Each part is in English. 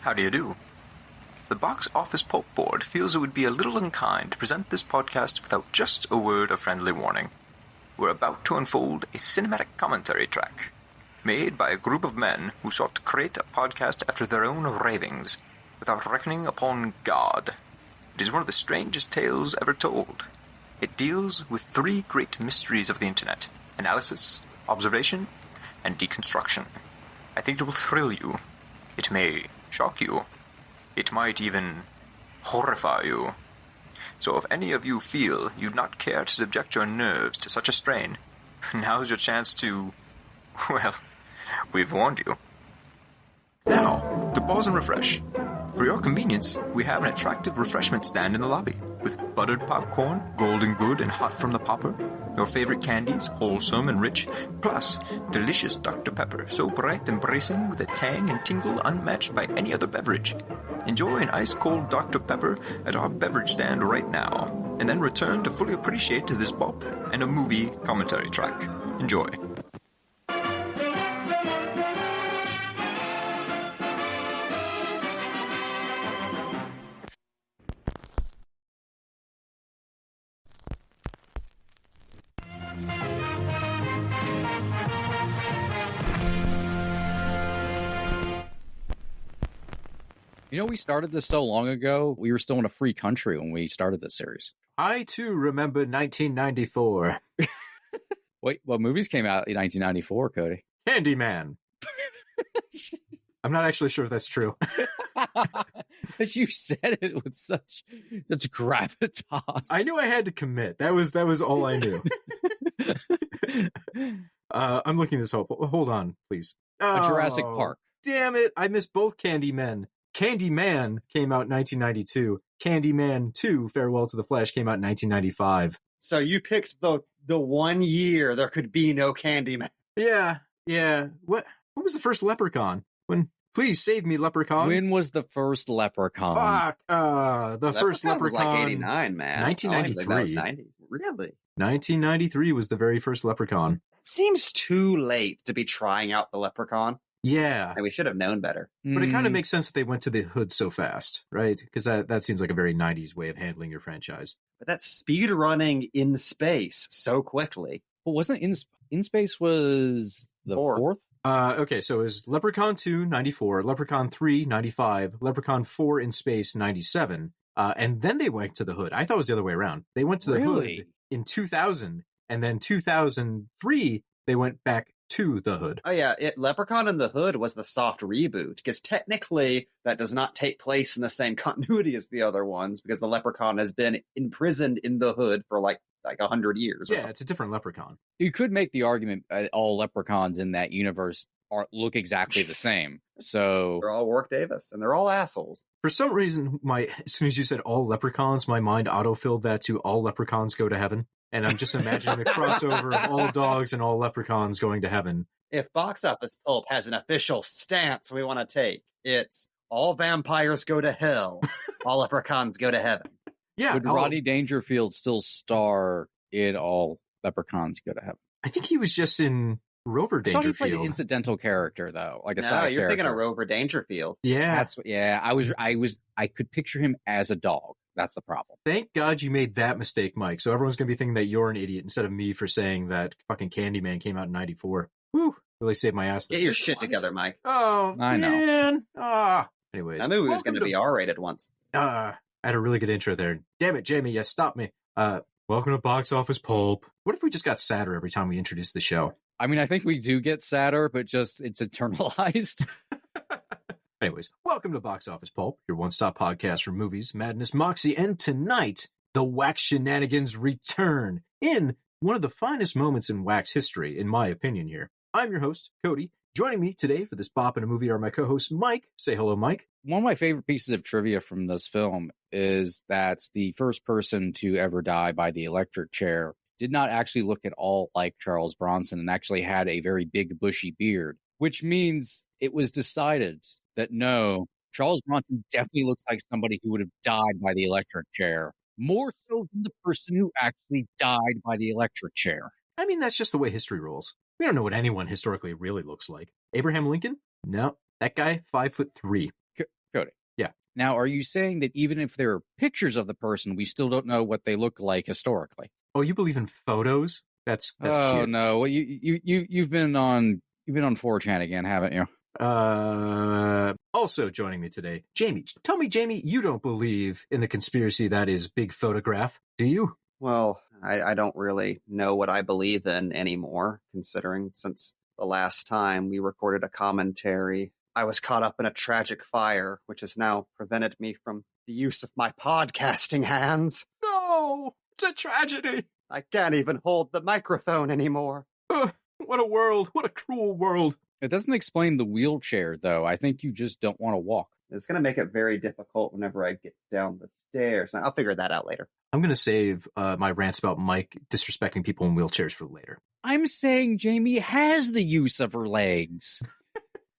How do you do? The Box Office Pulp Board feels it would be a little unkind to present this podcast without just a word of friendly warning. We're about to unfold a cinematic commentary track, made by a group of men who sought to create a podcast after their own ravings, without reckoning upon God. It is one of the strangest tales ever told. It deals with three great mysteries of the internet: analysis, observation, and deconstruction. I think it will thrill you. It may shock you. It might even horrify you. So if any of you feel you'd not care to subject your nerves to such a strain, now's your chance to, well, we've warned you. Now, to pause and refresh. For your convenience, we have an attractive refreshment stand in the lobby, with buttered popcorn, golden good and hot from the popper, your favorite candies, wholesome and rich, plus delicious Dr. Pepper, so bright and bracing with a tang and tingle unmatched by any other beverage. Enjoy an ice-cold Dr. Pepper at our beverage stand right now, and then return to fully appreciate this bop and a movie commentary track. Enjoy. You know, we started this so long ago, we were still in a free country when we started this series. I, too, remember 1994. Wait, what movies came out in 1994, Cody? Candyman. I'm not actually sure if that's true. But you said it with such gravitas. I knew I had to commit. That was all I knew. I'm looking this up. Hold on, please. Jurassic Park. Damn it. I missed both Candymen. Candyman came out in 1992. Candyman 2, Farewell to the Flesh, came out in 1995. So you picked the 1 year there could be no Candyman. Yeah. What was the first Leprechaun? Please save me, Leprechaun. When was the first Leprechaun? Fuck. First Leprechaun was like 89, man. 1993. 90. Really? 1993 was the very first Leprechaun. Seems too late to be trying out the Leprechaun. Yeah. And we should have known better. But it kind of makes sense that they went to the hood so fast, right? Because that seems like a very 90s way of handling your franchise. But that's speed running in space so quickly. But wasn't in Space was the fourth? Okay, so it was Leprechaun 2, 94, Leprechaun 3, 95, Leprechaun 4 in Space, 97, and then they went to the hood. I thought it was the other way around. They went to the hood in 2000, and then 2003, they went back to the hood. Oh yeah, Leprechaun in the Hood was the soft reboot, because technically that does not take place in the same continuity as the other ones, because the Leprechaun has been imprisoned in the hood for like 100 years. Yeah, it's a different Leprechaun. You could make the argument that all leprechauns in that universe look exactly the same. So they're all Warwick Davis, and they're all assholes. For some reason, as soon as you said all leprechauns, my mind autofilled that to all leprechauns go to heaven. And I'm just imagining a crossover of all dogs and all leprechauns going to heaven. If Box Office Pulp has an official stance we want to take, it's all vampires go to hell, all leprechauns go to heaven. Yeah. Would Rodney Dangerfield still star in all leprechauns go to heaven? I think he was just in Rover Dangerfield. He played an incidental character, though, like a side character. No, you're thinking of Rover Dangerfield. Yeah. I could picture him as a dog. That's the problem. Thank God you made that mistake, Mike. So everyone's going to be thinking that you're an idiot instead of me for saying that fucking Candyman came out in 94. Woo! Really saved my ass. Get your shit together, Mike. Oh, I know. Man. Anyways. That movie was going to be R-rated once. I had a really good intro there. Damn it, Jamie. You stopped me. Welcome to Box Office Pulp. What if we just got sadder every time we introduce the show? I mean, I think we do get sadder, but just it's internalized. Anyways, welcome to Box Office Pulp, your one-stop podcast for movies, madness, moxie, and tonight, the Wax Shenanigans return in one of the finest moments in Wax history, in my opinion here. I'm your host, Cody. Joining me today for this bop in a movie are my co-host, Mike. Say hello, Mike. One of my favorite pieces of trivia from this film is that the first person to ever die by the electric chair did not actually look at all like Charles Bronson and actually had a very big bushy beard, which means it was decided that no, Charles Bronson definitely looks like somebody who would have died by the electric chair, more so than the person who actually died by the electric chair. I mean, that's just the way history rolls. We don't know what anyone historically really looks like. Abraham Lincoln? No. That guy, 5'3". Cody. Yeah. Now, are you saying that even if there are pictures of the person, we still don't know what they look like historically? Oh, you believe in photos? That's Oh cute. no! Well, you've been on 4chan again, haven't you? Also joining me today, Jamie. Tell me, Jamie, you don't believe in the conspiracy that is Big Photograph, do you? Well, I don't really know what I believe in anymore, considering since the last time we recorded a commentary, I was caught up in a tragic fire, which has now prevented me from the use of my podcasting hands. No, it's a tragedy. I can't even hold the microphone anymore. What a world. What a cruel world. It doesn't explain the wheelchair, though. I think you just don't want to walk. It's going to make it very difficult whenever I get down the stairs. I'll figure that out later. I'm going to save my rants about Mike disrespecting people in wheelchairs for later. I'm saying Jamie has the use of her legs.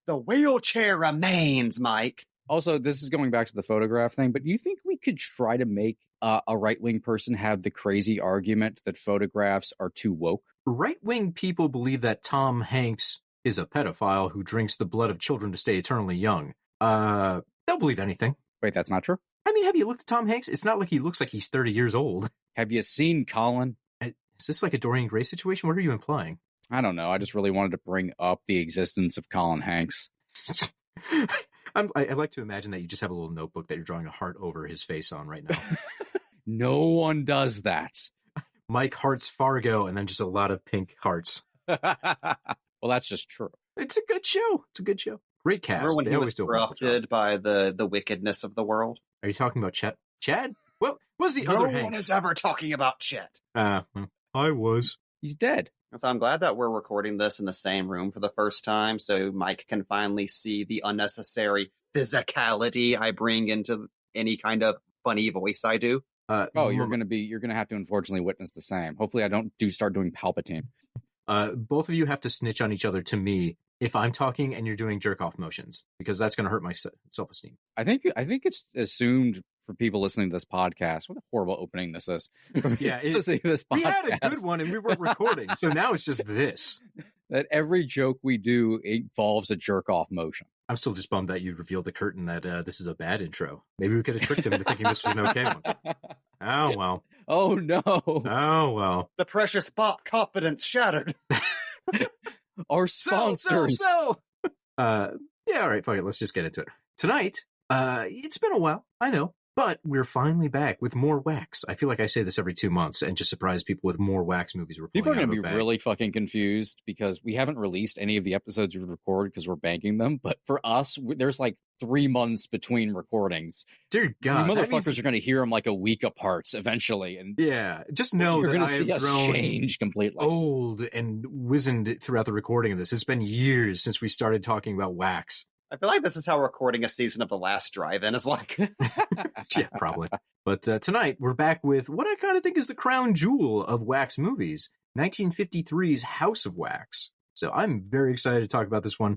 The wheelchair remains, Mike. Also, this is going back to the photograph thing, but do you think we could try to make a right-wing person have the crazy argument that photographs are too woke? Right-wing people believe that Tom Hanks is a pedophile who drinks the blood of children to stay eternally young. They'll believe anything. Wait, that's not true? I mean, have you looked at Tom Hanks? It's not like he looks like he's 30 years old. Have you seen Colin? Is this like a Dorian Gray situation? What are you implying? I don't know. I just really wanted to bring up the existence of Colin Hanks. I like to imagine that you just have a little notebook that you're drawing a heart over his face on right now. No one does that. Mike Hearts Fargo, and then just a lot of pink hearts. Well, that's just true. It's a good show. It's a good show. Great cast. Remember when They he always was do a wonderful corrupted job. by the wickedness of the world? Are you talking about Chet? Chad? What was the No other one Hanks? is ever talking about Chet. Well, I was. He's dead. So I'm glad that we're recording this in the same room for the first time, so Mike can finally see the unnecessary physicality I bring into any kind of funny voice I do. You're gonna have to unfortunately witness the same. Hopefully, I don't start doing Palpatine. Both of you have to snitch on each other to me if I'm talking and you're doing jerk-off motions, because that's going to hurt my self-esteem. I think it's assumed for people listening to this podcast. What a horrible opening this is. Yeah, Listening to this podcast, we had a good one and we weren't recording, so now it's just this. That every joke we do involves a jerk-off motion. I'm still just bummed that you revealed the curtain that this is a bad intro. Maybe we could have tricked him into thinking this was an okay one. Oh, well. Oh, no. Oh, well. The precious bot confidence shattered. Our sponsors. Sell. Yeah, all right, fuck it. Let's just get into it. Tonight, it's been a while, I know, but we're finally back with more Wax. I feel like I say this every 2 months and just surprise people with more Wax movies we're pulling People are out going of to a be bag. really fucking confused because we haven't released any of the episodes we record because we're banking them. But for us, there's like 3 months between recordings. Dear God. You that motherfuckers means- are going to hear them like a week apart eventually. And Yeah, just know you're that going I to see have us grown change completely. old and wizened throughout the recording of this. It's been years since we started talking about Wax. I feel like this is how recording a season of The Last Drive-In is like. Yeah, probably. But tonight, we're back with what I kind of think is the crown jewel of Wax movies, 1953's House of Wax. So I'm very excited to talk about this one.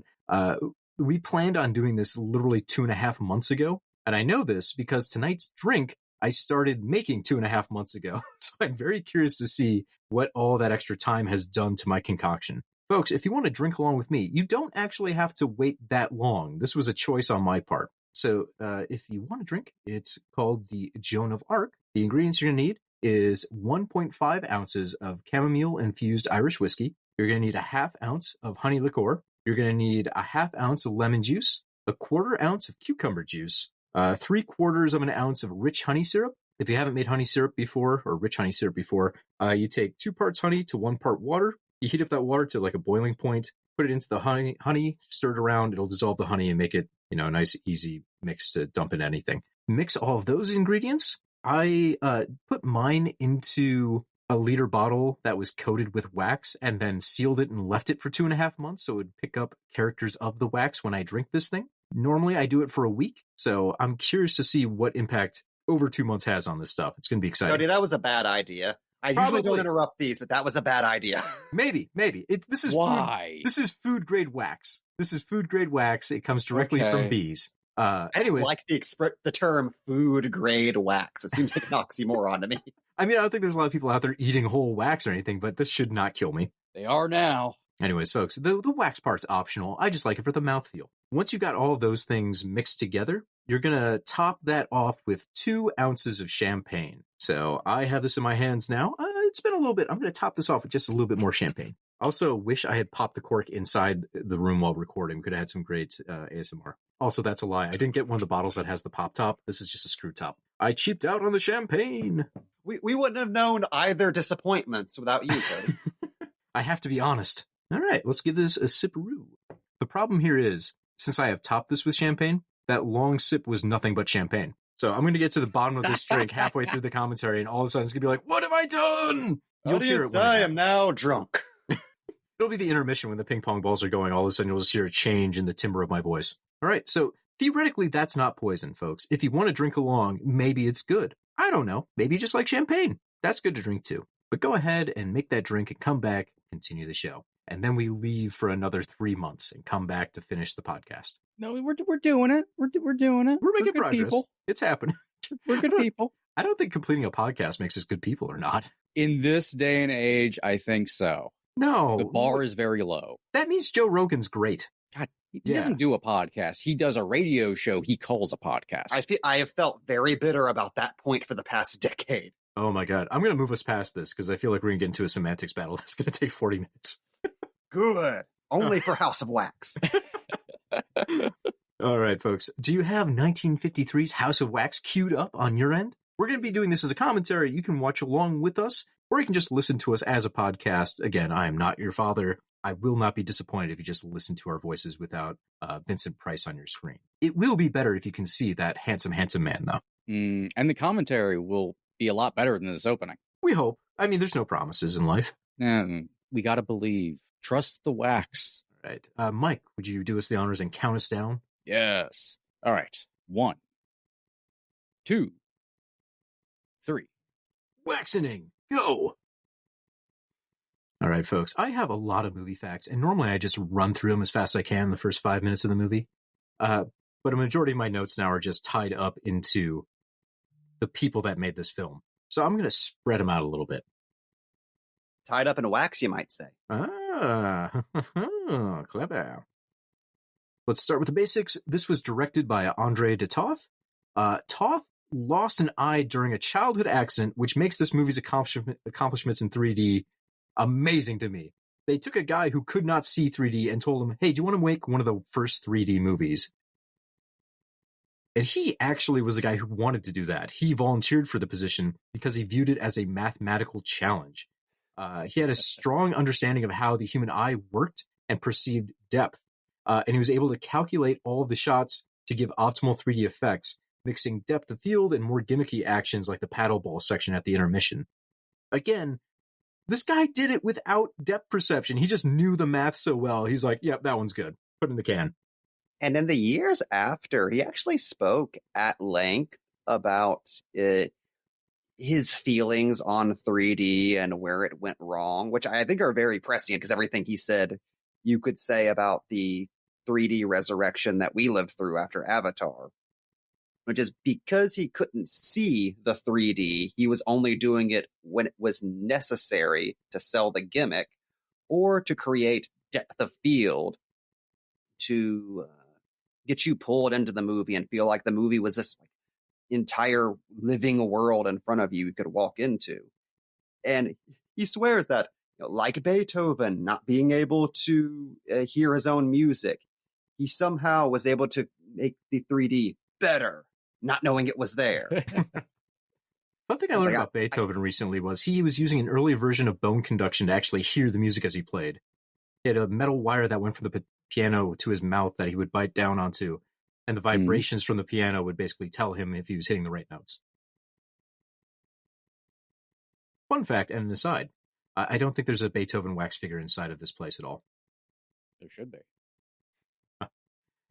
We planned on doing this literally 2.5 months ago, and I know this because tonight's drink I started making 2.5 months ago. So I'm very curious to see what all that extra time has done to my concoction. Folks, if you want to drink along with me, you don't actually have to wait that long. This was a choice on my part. So if you want to drink, it's called the Joan of Arc. The ingredients you're going to need is 1.5 ounces of chamomile-infused Irish whiskey. You're going to need a half ounce of honey liqueur. You're going to need a half ounce of lemon juice, a 1/4 ounce of cucumber juice, 3/4 of an ounce of rich honey syrup. If you haven't made honey syrup before, or rich honey syrup before, you take 2 parts honey to 1 part water. You heat up that water to like a boiling point, put it into the honey, stir it around. It'll dissolve the honey and make it, a nice, easy mix to dump in anything. Mix all of those ingredients. I put mine into a liter bottle that was coated with wax and then sealed it and left it for 2.5 months so it would pick up characters of the wax when I drink this thing. Normally, I do it for a week, so I'm curious to see what impact over 2 months has on this stuff. It's going to be exciting. Cody, that was a bad idea. I usually don't interrupt these, but that was a bad idea. Maybe. This is Why? This is food grade wax. It comes directly from bees. Anyways, I like the term food grade wax. It seems like an oxymoron to me. I mean, I don't think there's a lot of people out there eating whole wax or anything, but this should not kill me. They are now. Anyways, folks, the wax part's optional. I just like it for the mouthfeel. Once you've got all of those things mixed together, you're going to top that off with 2 ounces of champagne. So I have this in my hands now. It's been a little bit. I'm going to top this off with just a little bit more champagne. Also, wish I had popped the cork inside the room while recording. Could have had some great ASMR. Also, that's a lie. I didn't get one of the bottles that has the pop top. This is just a screw top. I cheaped out on the champagne. We wouldn't have known either disappointments without you, Cody. I have to be honest. All right, let's give this a sipperoo. The problem here is, since I have topped this with champagne, that long sip was nothing but champagne. So I'm going to get to the bottom of this drink halfway through the commentary, and all of a sudden it's going to be like, what have I done? You'll hear it when I am now drunk. It'll be the intermission when the ping pong balls are going. All of a sudden you'll just hear a change in the timbre of my voice. All right, so theoretically that's not poison, folks. If you want to drink along, maybe it's good. I don't know. Maybe you just like champagne. That's good to drink too. But go ahead and make that drink and come back, continue the show. And then we leave for another 3 months and come back to finish the podcast. No, we're doing it. We're doing it. We're making good progress. People. It's happening. We're good people. I don't think completing a podcast makes us good people or not. In this day and age, I think so. No. The bar is very low. That means Joe Rogan's great. God, he doesn't do a podcast. He does a radio show he calls a podcast. I have felt very bitter about that point for the past decade. Oh my God. I'm going to move us past this because I feel like we're going to get into a semantics battle that's going to take 40 minutes. Good. Only for House of Wax. All right, folks. Do you have 1953's House of Wax queued up on your end? We're going to be doing this as a commentary. You can watch along with us, or you can just listen to us as a podcast. Again, I am not your father. I will not be disappointed if you just listen to our voices without Vincent Price on your screen. It will be better if you can see that handsome, handsome man, though. And the commentary will be a lot better than this opening. We hope. I mean, there's no promises in life. We got to believe. Trust the wax. All right. Mike, would you do us the honors and count us down? Yes. All right. 1, 2, 3. Waxening. Go! All right, folks. I have a lot of movie facts, and normally I just run through them as fast as I can in the first 5 minutes of the movie. But a majority of my notes now are just tied up into the people that made this film. So I'm going to spread them out a little bit. Tied up in wax, you might say. Clever. Let's start with the basics. This was directed by André De Toth. Toth lost an eye during a childhood accident, which makes this movie's accomplishments in 3D amazing to me. They took a guy who could not see 3D and told him, hey, do you want to make one of the first 3D movies? And he actually was the guy who wanted to do that. He volunteered for the position because he viewed it as a mathematical challenge. He had a strong understanding of how the human eye worked and perceived depth. And he was able to calculate all of the shots to give optimal 3D effects, mixing depth of field and more gimmicky actions like the paddle ball section at the intermission. Again, this guy did it without depth perception. He just knew the math so well. He's like, yep, that one's good. Put it in the can. And in the years after, he actually spoke at length about his feelings on 3D and where it went wrong, which I think are very prescient because everything he said you could say about the 3D resurrection that we lived through after Avatar, which is because he couldn't see the 3D, he was only doing it when it was necessary to sell the gimmick or to create depth of field to get you pulled into the movie and feel like the movie was this entire living world in front of you could walk into. And he swears that, like Beethoven not being able to hear his own music, he somehow was able to make the 3D better, not knowing it was there. One thing I learned about Beethoven recently was he was using an early version of bone conduction to actually hear the music as he played. He had a metal wire that went from the piano to his mouth that he would bite down onto, and the vibrations from the piano would basically tell him if he was hitting the right notes. Fun fact, and an aside, I don't think there's a Beethoven wax figure inside of this place at all. There should be.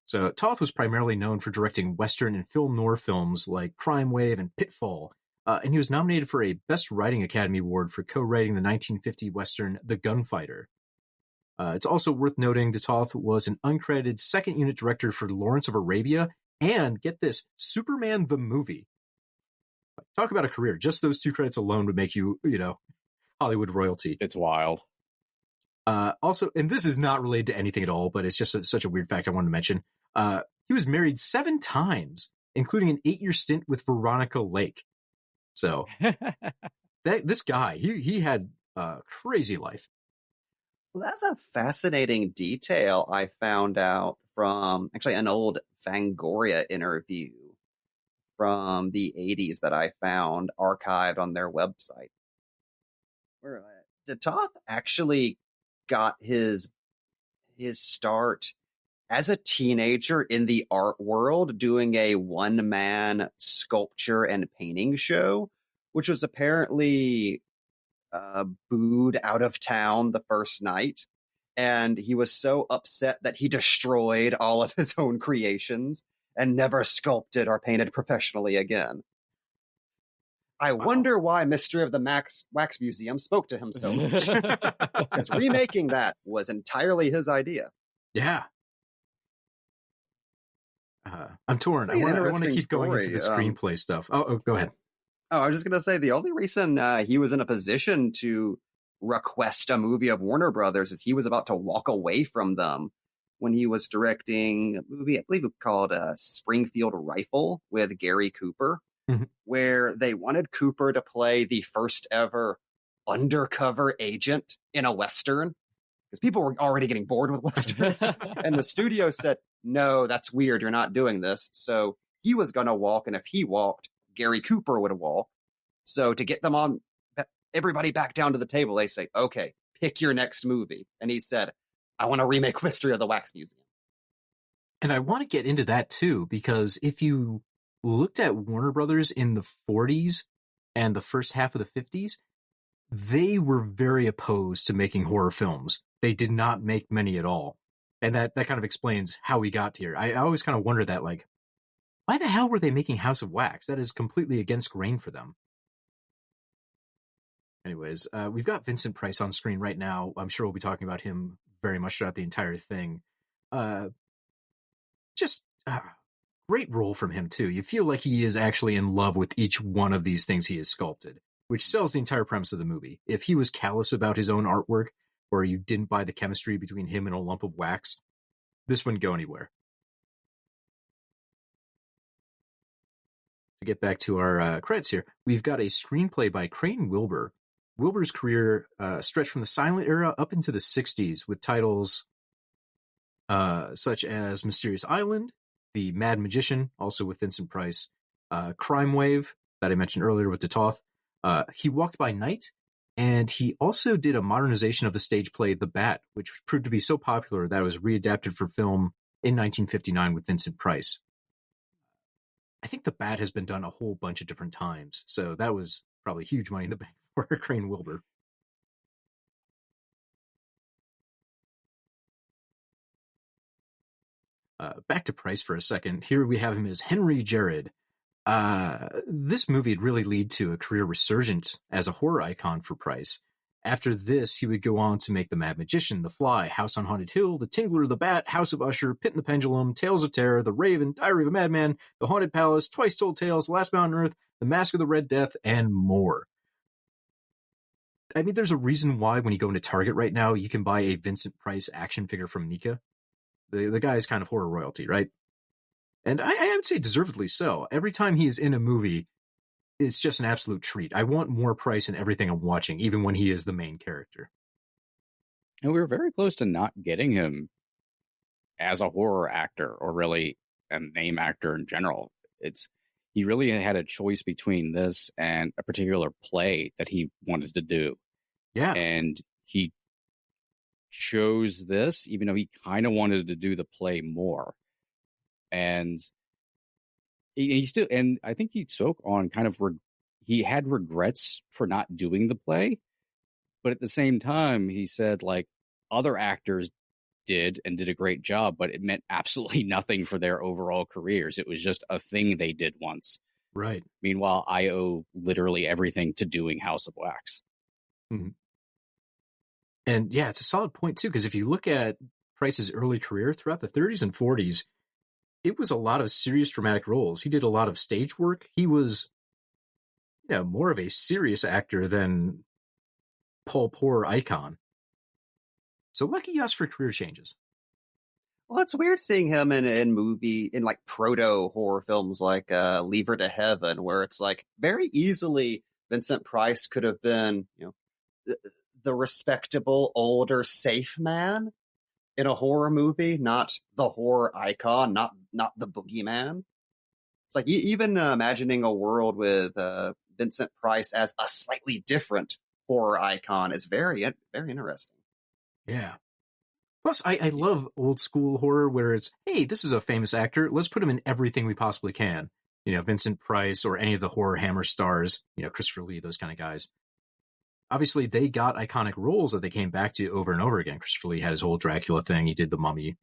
So Toth was primarily known for directing Western and film noir films like Crime Wave and Pitfall, and he was nominated for a Best Writing Academy Award for co-writing the 1950 Western The Gunfighter. It's also worth noting De Toth was an uncredited second unit director for Lawrence of Arabia and, get this, Superman the movie. Talk about a career. Just those 2 credits alone would make you, Hollywood royalty. It's wild. Also, and this is not related to anything at all, but it's just such a weird fact I wanted to mention. He was married 7 times. including an 8-year stint with Veronica Lake. So this guy, he had a crazy life. Well, that's a fascinating detail I found out from actually an old Fangoria interview from the 80s that I found archived on their website. Where De Toth actually got his start as a teenager in the art world doing a one-man sculpture and painting show, which was apparently booed out of town the first night. And he was so upset that he destroyed all of his own creations and never sculpted or painted professionally again. I wonder why Mystery of the Wax Museum spoke to him so much. Because remaking that was entirely his idea. Yeah. I'm torn. I want to keep going into the screenplay stuff. Oh, go ahead. Oh, I was just going to say, the only reason he was in a position to request a movie of Warner Brothers is he was about to walk away from them when he was directing a movie, I believe it was called Springfield Rifle with Gary Cooper, where they wanted Cooper to play the first ever undercover agent in a Western, because people were already getting bored with Westerns. And the studio said, no, that's weird. You're not doing this. So he was going to walk, and if he walked, Gary Cooper would walk. So to get them on, everybody back down to the table, they say, okay, pick your next movie. And he said, I want to remake Mystery of the Wax Museum. And I want to get into that too, because if you looked at Warner Brothers in the 40s and the first half of the 50s, they were very opposed to making horror films. They did not make many at all. And that kind of explains how we got here. I always kind of wonder that, like, why the hell were they making House of Wax? That is completely against grain for them. Anyways, we've got Vincent Price on screen right now. I'm sure we'll be talking about him very much throughout the entire thing. Great role from him, too. You feel like he is actually in love with each one of these things he has sculpted, which sells the entire premise of the movie. If he was callous about his own artwork, or you didn't buy the chemistry between him and a lump of wax, this wouldn't go anywhere. To get back to our credits here, we've got a screenplay by Crane Wilbur. Wilbur's career stretched from the silent era up into the 60s with titles such as Mysterious Island, The Mad Magician, also with Vincent Price, Crime Wave, that I mentioned earlier with De Toth. He Walked by Night, and he also did a modernization of the stage play The Bat, which proved to be so popular that it was readapted for film in 1959 with Vincent Price. I think The Bat has been done a whole bunch of different times, so that was probably huge money in the bank for Crane Wilbur. Back to Price for a second. Here we have him as Henry Jared. This movie would really lead to a career resurgence as a horror icon for Price. After this, he would go on to make The Mad Magician, The Fly, House on Haunted Hill, The Tingler, The Bat, House of Usher, Pit and the Pendulum, Tales of Terror, The Raven, Diary of a Madman, The Haunted Palace, Twice Told Tales, Last Man on Earth, The Mask of the Red Death, and more. I mean, there's a reason why when you go into Target right now, you can buy a Vincent Price action figure from Nika. The guy is kind of horror royalty, right? And I would say deservedly so. Every time he is in a movie, it's just an absolute treat. I want more Price in everything I'm watching, even when he is the main character. And we were very close to not getting him as a horror actor, or really a name actor in general. He really had a choice between this and a particular play that he wanted to do. Yeah. And he chose this, even though he kind of wanted to do the play more. And he still, and I think he spoke on kind of, he had regrets for not doing the play. But at the same time, he said, like, other actors did a great job, but it meant absolutely nothing for their overall careers. It was just a thing they did once. Right. Meanwhile, I owe literally everything to doing House of Wax. Mm-hmm. And yeah, it's a solid point too, because if you look at Price's early career throughout the 30s and 40s, it was a lot of serious dramatic roles. He did a lot of stage work. He was, more of a serious actor than pulp horror icon. So lucky us for career changes. Well, it's weird seeing him in like proto horror films like Leave Her to Heaven, where it's like very easily Vincent Price could have been, the, the respectable, older, safe man in a horror movie, not the horror icon, not the boogeyman. It's like even imagining a world with Vincent Price as a slightly different horror icon is very, very interesting. Yeah. Plus, I love old school horror where it's, hey, this is a famous actor. Let's put him in everything we possibly can. Vincent Price or any of the horror hammer stars, Christopher Lee, those kind of guys. Obviously, they got iconic roles that they came back to over and over again. Christopher Lee had his whole Dracula thing. He did The Mummy.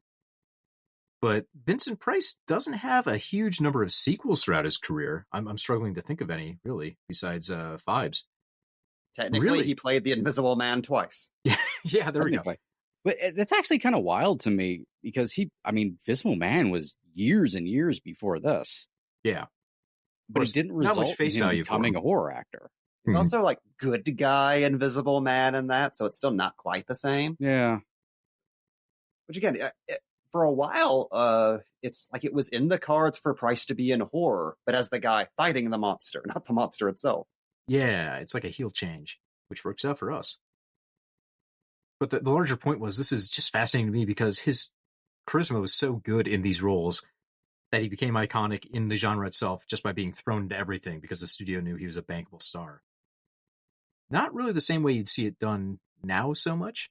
But Vincent Price doesn't have a huge number of sequels throughout his career. I'm struggling to think of any, really, besides Fibes. Technically, Really? he played the Invisible Man twice. Yeah, there we go. But that's actually kind of wild to me because Invisible Man was years and years before this. Yeah. But he didn't result in him becoming a horror actor. He's also like good guy Invisible Man in that, so it's still not quite the same. Yeah. Which again, for a while, it's like it was in the cards for Price to be in horror, but as the guy fighting the monster, not the monster itself. Yeah, it's like a heel change, which works out for us. But the larger point was, this is just fascinating to me because his charisma was so good in these roles that he became iconic in the genre itself just by being thrown into everything because the studio knew he was a bankable star. Not really the same way you'd see it done now so much.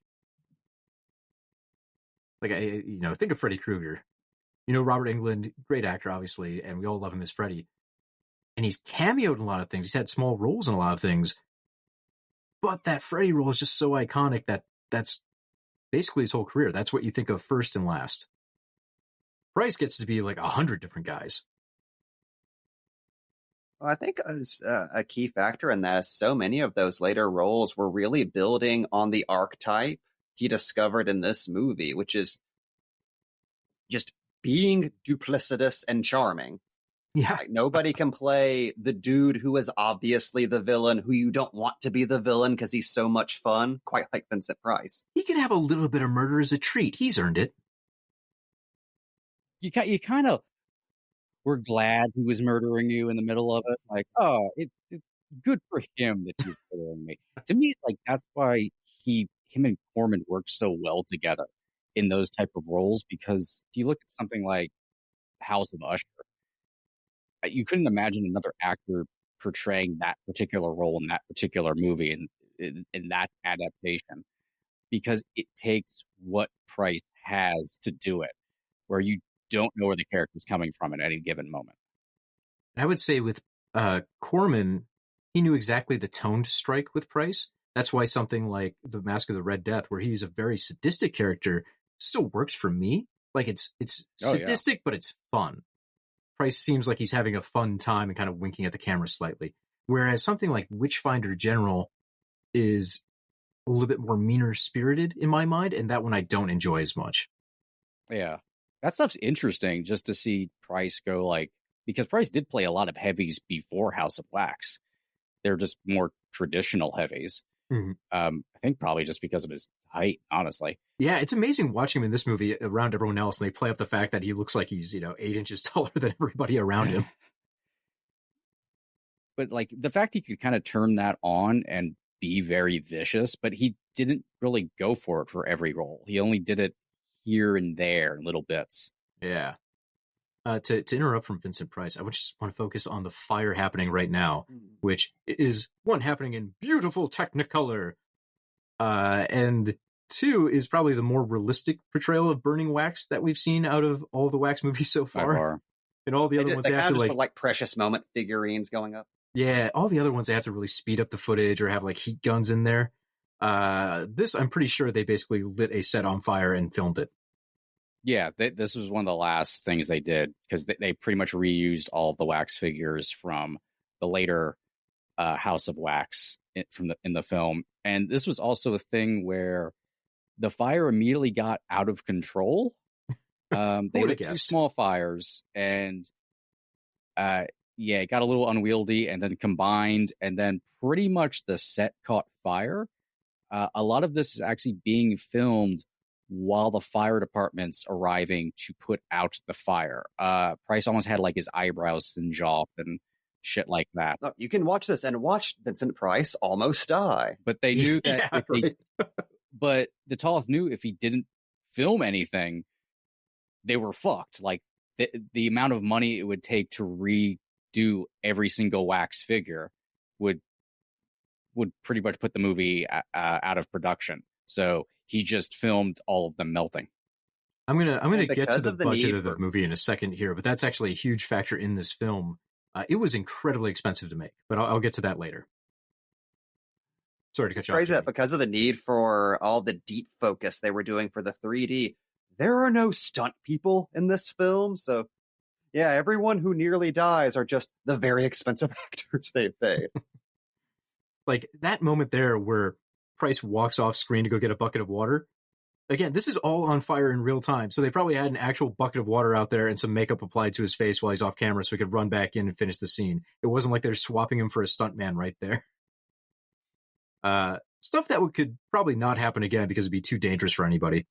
Like, think of Freddy Krueger. Robert Englund, great actor, obviously, and we all love him as Freddy. And he's cameoed in a lot of things. He's had small roles in a lot of things. But that Freddy role is just so iconic that that's basically his whole career. That's what you think of first and last. Price gets to be like 100 different guys. Well, I think a key factor in that is so many of those later roles were really building on the archetype he discovered in this movie, which is just being duplicitous and charming. Yeah. Like, nobody can play the dude who is obviously the villain, who you don't want to be the villain because he's so much fun, quite like Vincent Price. He can have a little bit of murder as a treat. He's earned it. You kind of were glad he was murdering you in the middle of it. Like, oh, it's good for him that he's murdering me. To me, like, that's why him and Corman worked so well together in those type of roles, because if you look at something like House of Usher, you couldn't imagine another actor portraying that particular role in that particular movie in that adaptation, because it takes what Price has to do it, where you don't know where the character's coming from at any given moment. I would say with Corman, he knew exactly the tone to strike with Price. That's why something like The Mask of the Red Death, where he's a very sadistic character, still works for me. Like, it's sadistic, but it's fun. Price seems like he's having a fun time and kind of winking at the camera slightly. Whereas something like Witchfinder General is a little bit more meaner-spirited in my mind, and that one I don't enjoy as much. Yeah. That stuff's interesting just to see Price go because Price did play a lot of heavies before House of Wax. They're just more traditional heavies. Mm-hmm. I think probably just because of his height, honestly. Yeah, it's amazing watching him in this movie around everyone else, and they play up the fact that he looks like he's 8 inches taller than everybody around him. But like the fact he could kind of turn that on and be very vicious, but he didn't really go for it for every role. He only did it here and there in little bits. Yeah. To interrupt from Vincent Price, I would just want to focus on the fire happening right now, which is, one, happening in beautiful Technicolor, and two, is probably the more realistic portrayal of burning wax that we've seen out of all the Wax movies so far. And all the other ones, they have to like precious moment figurines going up. Yeah, all the other ones, they have to really speed up the footage or have like heat guns in there. This, I'm pretty sure they basically lit a set on fire and filmed it. Yeah, this was one of the last things they did, because they pretty much reused all of the wax figures from the later House of Wax in the film. And this was also a thing where the fire immediately got out of control. They lit 2 small fires, and it got a little unwieldy, and then combined, and then pretty much the set caught fire. A lot of this is actually being filmed while the fire department's arriving to put out the fire. Price almost had like his eyebrows singe off and shit like that. Look, you can watch this and watch Vincent Price almost die. But they knew that Yeah, right. but De Toth knew if he didn't film anything, they were fucked. Like the amount of money it would take to redo every single wax figure would pretty much put the movie out of production. So he just filmed all of them melting. I'm gonna get to because the of the budget need of the for- movie in a second here, but that's actually a huge factor in this film. It was incredibly expensive to make, but I'll get to that later. Sorry to cut you off. Phrase that Jamie. because of the need for all the deep focus they were doing for the 3D. There are no stunt people in this film, so yeah, everyone who nearly dies are just the very expensive actors they've paid. Like that moment there where Price walks off screen to go get a bucket of water. Again, this is all on fire in real time, so they probably had an actual bucket of water out there and some makeup applied to his face while he's off camera so he could run back in and finish the scene. It wasn't like they're swapping him for a stuntman right there. Stuff that could probably not happen again because it'd be too dangerous for anybody.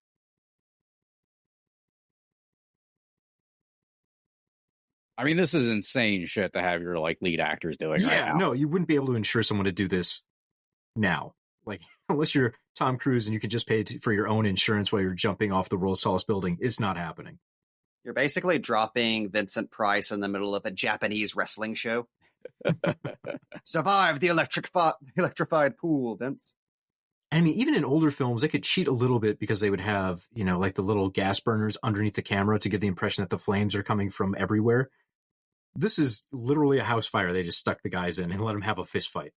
I mean, this is insane shit to have your like lead actors doing right now. No, you wouldn't be able to insure someone to do this now. Like, unless you're Tom Cruise and you can just pay for your own insurance while you're jumping off the world's tallest building, it's not happening. You're basically dropping Vincent Price in the middle of a Japanese wrestling show. Survive the electrified pool, Vince. I mean, even in older films, they could cheat a little bit because they would have, like the little gas burners underneath the camera to give the impression that the flames are coming from everywhere. This is literally a house fire. They just stuck the guys in and let them have a fist fight.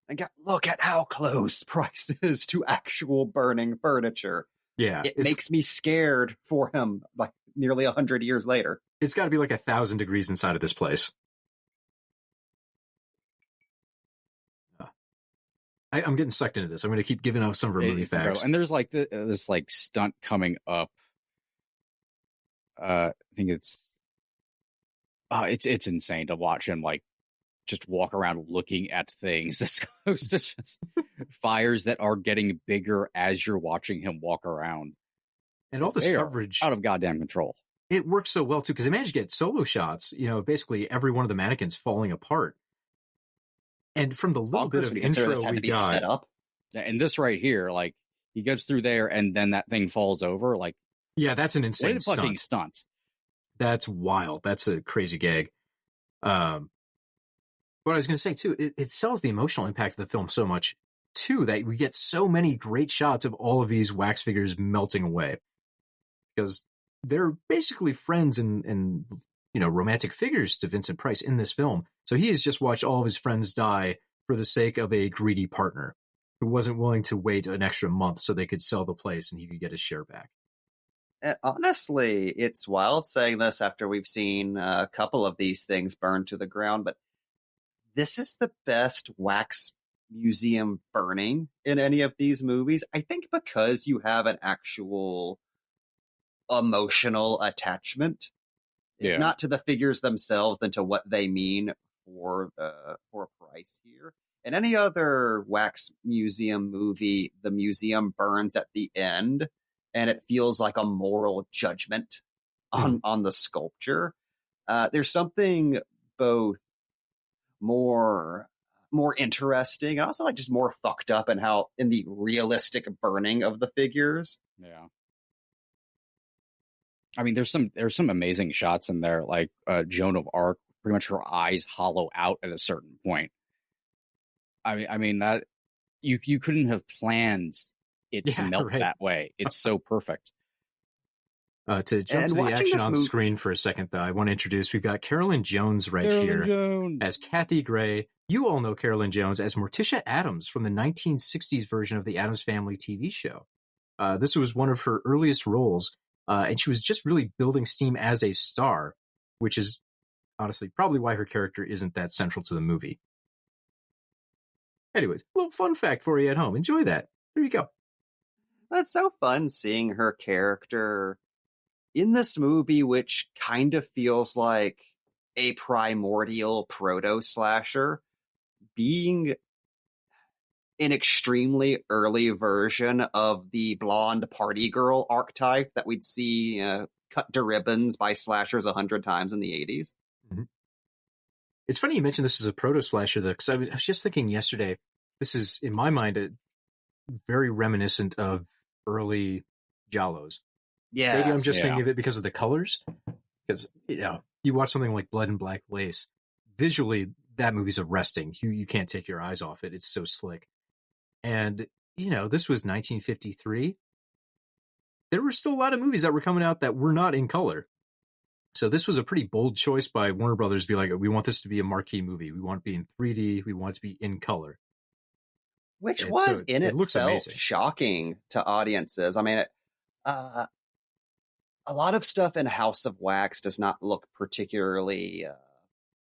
And look at how close Price is to actual burning furniture. Yeah. It makes me scared for him, like nearly 100 years later. It's got to be like 1,000 degrees inside of this place. I'm getting sucked into this. I'm going to keep giving out some of our movie facts. And there's like this like stunt coming up. I think it's insane to watch him like just walk around looking at things. This goes to just fires that are getting bigger as you're watching him walk around. And all this coverage out of goddamn control. It works so well too because they managed to get solo shots. Basically every one of the mannequins falling apart. And from the little bit of intro we got, set up. And this right here, like he goes through there and then that thing falls over. Like, yeah, that's an insane fucking stunt. That's wild. That's a crazy gag. What I was going to say too, it sells the emotional impact of the film so much too that we get so many great shots of all of these wax figures melting away because they're basically friends and romantic figures to Vincent Price in this film. So he has just watched all of his friends die for the sake of a greedy partner who wasn't willing to wait an extra month so they could sell the place and he could get his share back. Honestly, it's wild saying this after we've seen a couple of these things burn to the ground, but this is the best wax museum burning in any of these movies. I think because you have an actual emotional attachment, not to the figures themselves, than to what they mean for Price here. In any other wax museum movie, the museum burns at the end, and it feels like a moral judgment on the sculpture. There's something both more interesting and also like just more fucked up in the realistic burning of the figures. Yeah. I mean, there's some amazing shots in there, like Joan of Arc, pretty much her eyes hollow out at a certain point. I mean that you couldn't have planned it to melt that way. It's so perfect. To jump to the action on screen for a second, though, I want to introduce, we've got Carolyn Jones here as Kathy Gray. You all know Carolyn Jones as Morticia Addams from the 1960s version of the Addams Family TV show. This was one of her earliest roles. And she was just really building steam as a star, which is honestly probably why her character isn't that central to the movie. Anyways, a little fun fact for you at home. Enjoy that. There you go. That's so fun seeing her character in this movie, which kind of feels like a primordial proto-slasher, being an extremely early version of the blonde party girl archetype that we'd see cut to ribbons by slashers 100 times in the 80s. Mm-hmm. It's funny you mentioned this as a proto-slasher, though, because I was just thinking yesterday, this is, in my mind, very reminiscent of early Giallos. Yeah. Maybe I'm just thinking of it because of the colors. Because, you watch something like Blood and Black Lace, visually, that movie's arresting. You can't take your eyes off it. It's so slick. And, this was 1953. There were still a lot of movies that were coming out that were not in color. So this was a pretty bold choice by Warner Brothers to be like, we want this to be a marquee movie. We want it to be in 3D. We want it to be in color. Which was in itself shocking to audiences. I mean, a lot of stuff in House of Wax does not look particularly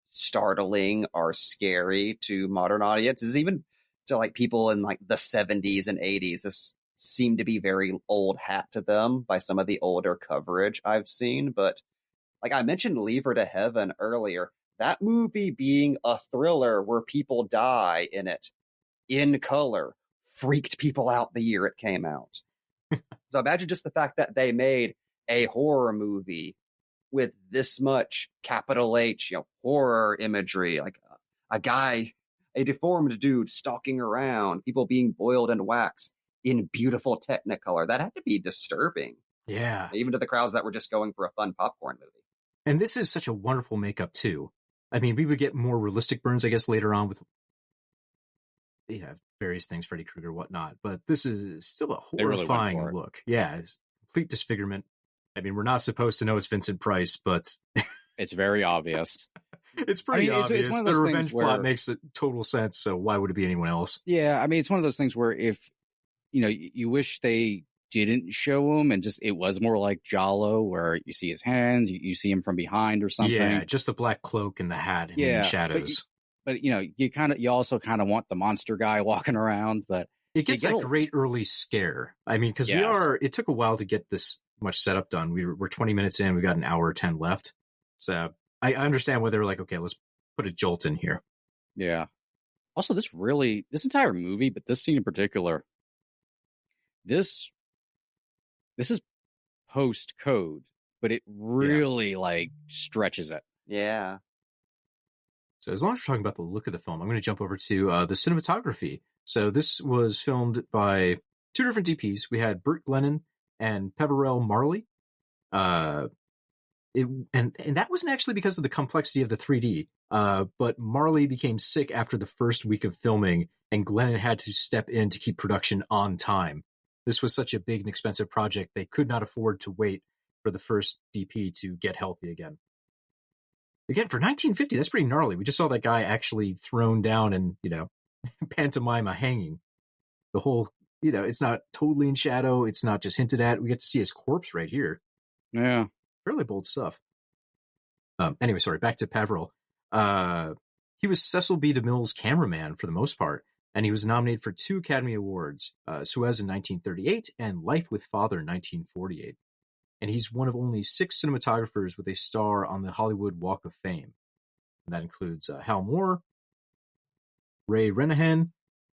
startling or scary to modern audiences, even to like people in like the 70s and 80s. This seemed to be very old hat to them by some of the older coverage I've seen. But like I mentioned Leave Her to Heaven earlier, that movie being a thriller where people die in it in color freaked people out the year it came out. So imagine just the fact that they made a horror movie with this much capital H, horror imagery, like a deformed dude stalking around, people being boiled in wax in beautiful technicolor. That had to be disturbing. Yeah. Even to the crowds that were just going for a fun popcorn movie. And this is such a wonderful makeup, too. I mean, we would get more realistic burns, I guess, later on with various things, Freddy Krueger, whatnot. But this is still a horrifying look. Yeah, it's complete disfigurement. I mean, we're not supposed to know it's Vincent Price, but it's very obvious. It's pretty obvious. It's the revenge plot makes total sense, so why would it be anyone else? Yeah, I mean, it's one of those things where if, you wish they didn't show him and just it was more like Giallo, where you see his hands, you see him from behind or something. Yeah, just the black cloak and the hat and in shadows. But you also kind of want the monster guy walking around, but it gets that great early scare. I mean, because it took a while to get this much setup done. We're 20 minutes in, we got an hour 10 left. So I understand why they were like, okay, let's put a jolt in here. Yeah. Also, this entire movie, but this scene in particular, this is post code, but it really stretches it. Yeah. So as long as we're talking about the look of the film, I'm going to jump over to the cinematography. So this was filmed by two different DPs. We had Burt Glennon and Peverell Marley. And that wasn't actually because of the complexity of the 3D. But Marley became sick after the first week of filming, and Glennon had to step in to keep production on time. This was such a big and expensive project, they could not afford to wait for the first DP to get healthy again. Again, for 1950, that's pretty gnarly. We just saw that guy actually thrown down and, pantomime a hanging. The whole, it's not totally in shadow. It's not just hinted at. We get to see his corpse right here. Yeah. Fairly bold stuff. Anyway, sorry, back to Peverell. He was Cecil B. DeMille's cameraman for the most part, and he was nominated for 2 Academy Awards, Suez in 1938 and Life with Father in 1948. And he's one of only 6 cinematographers with a star on the Hollywood Walk of Fame. And that includes Hal Moore, Ray Renahan,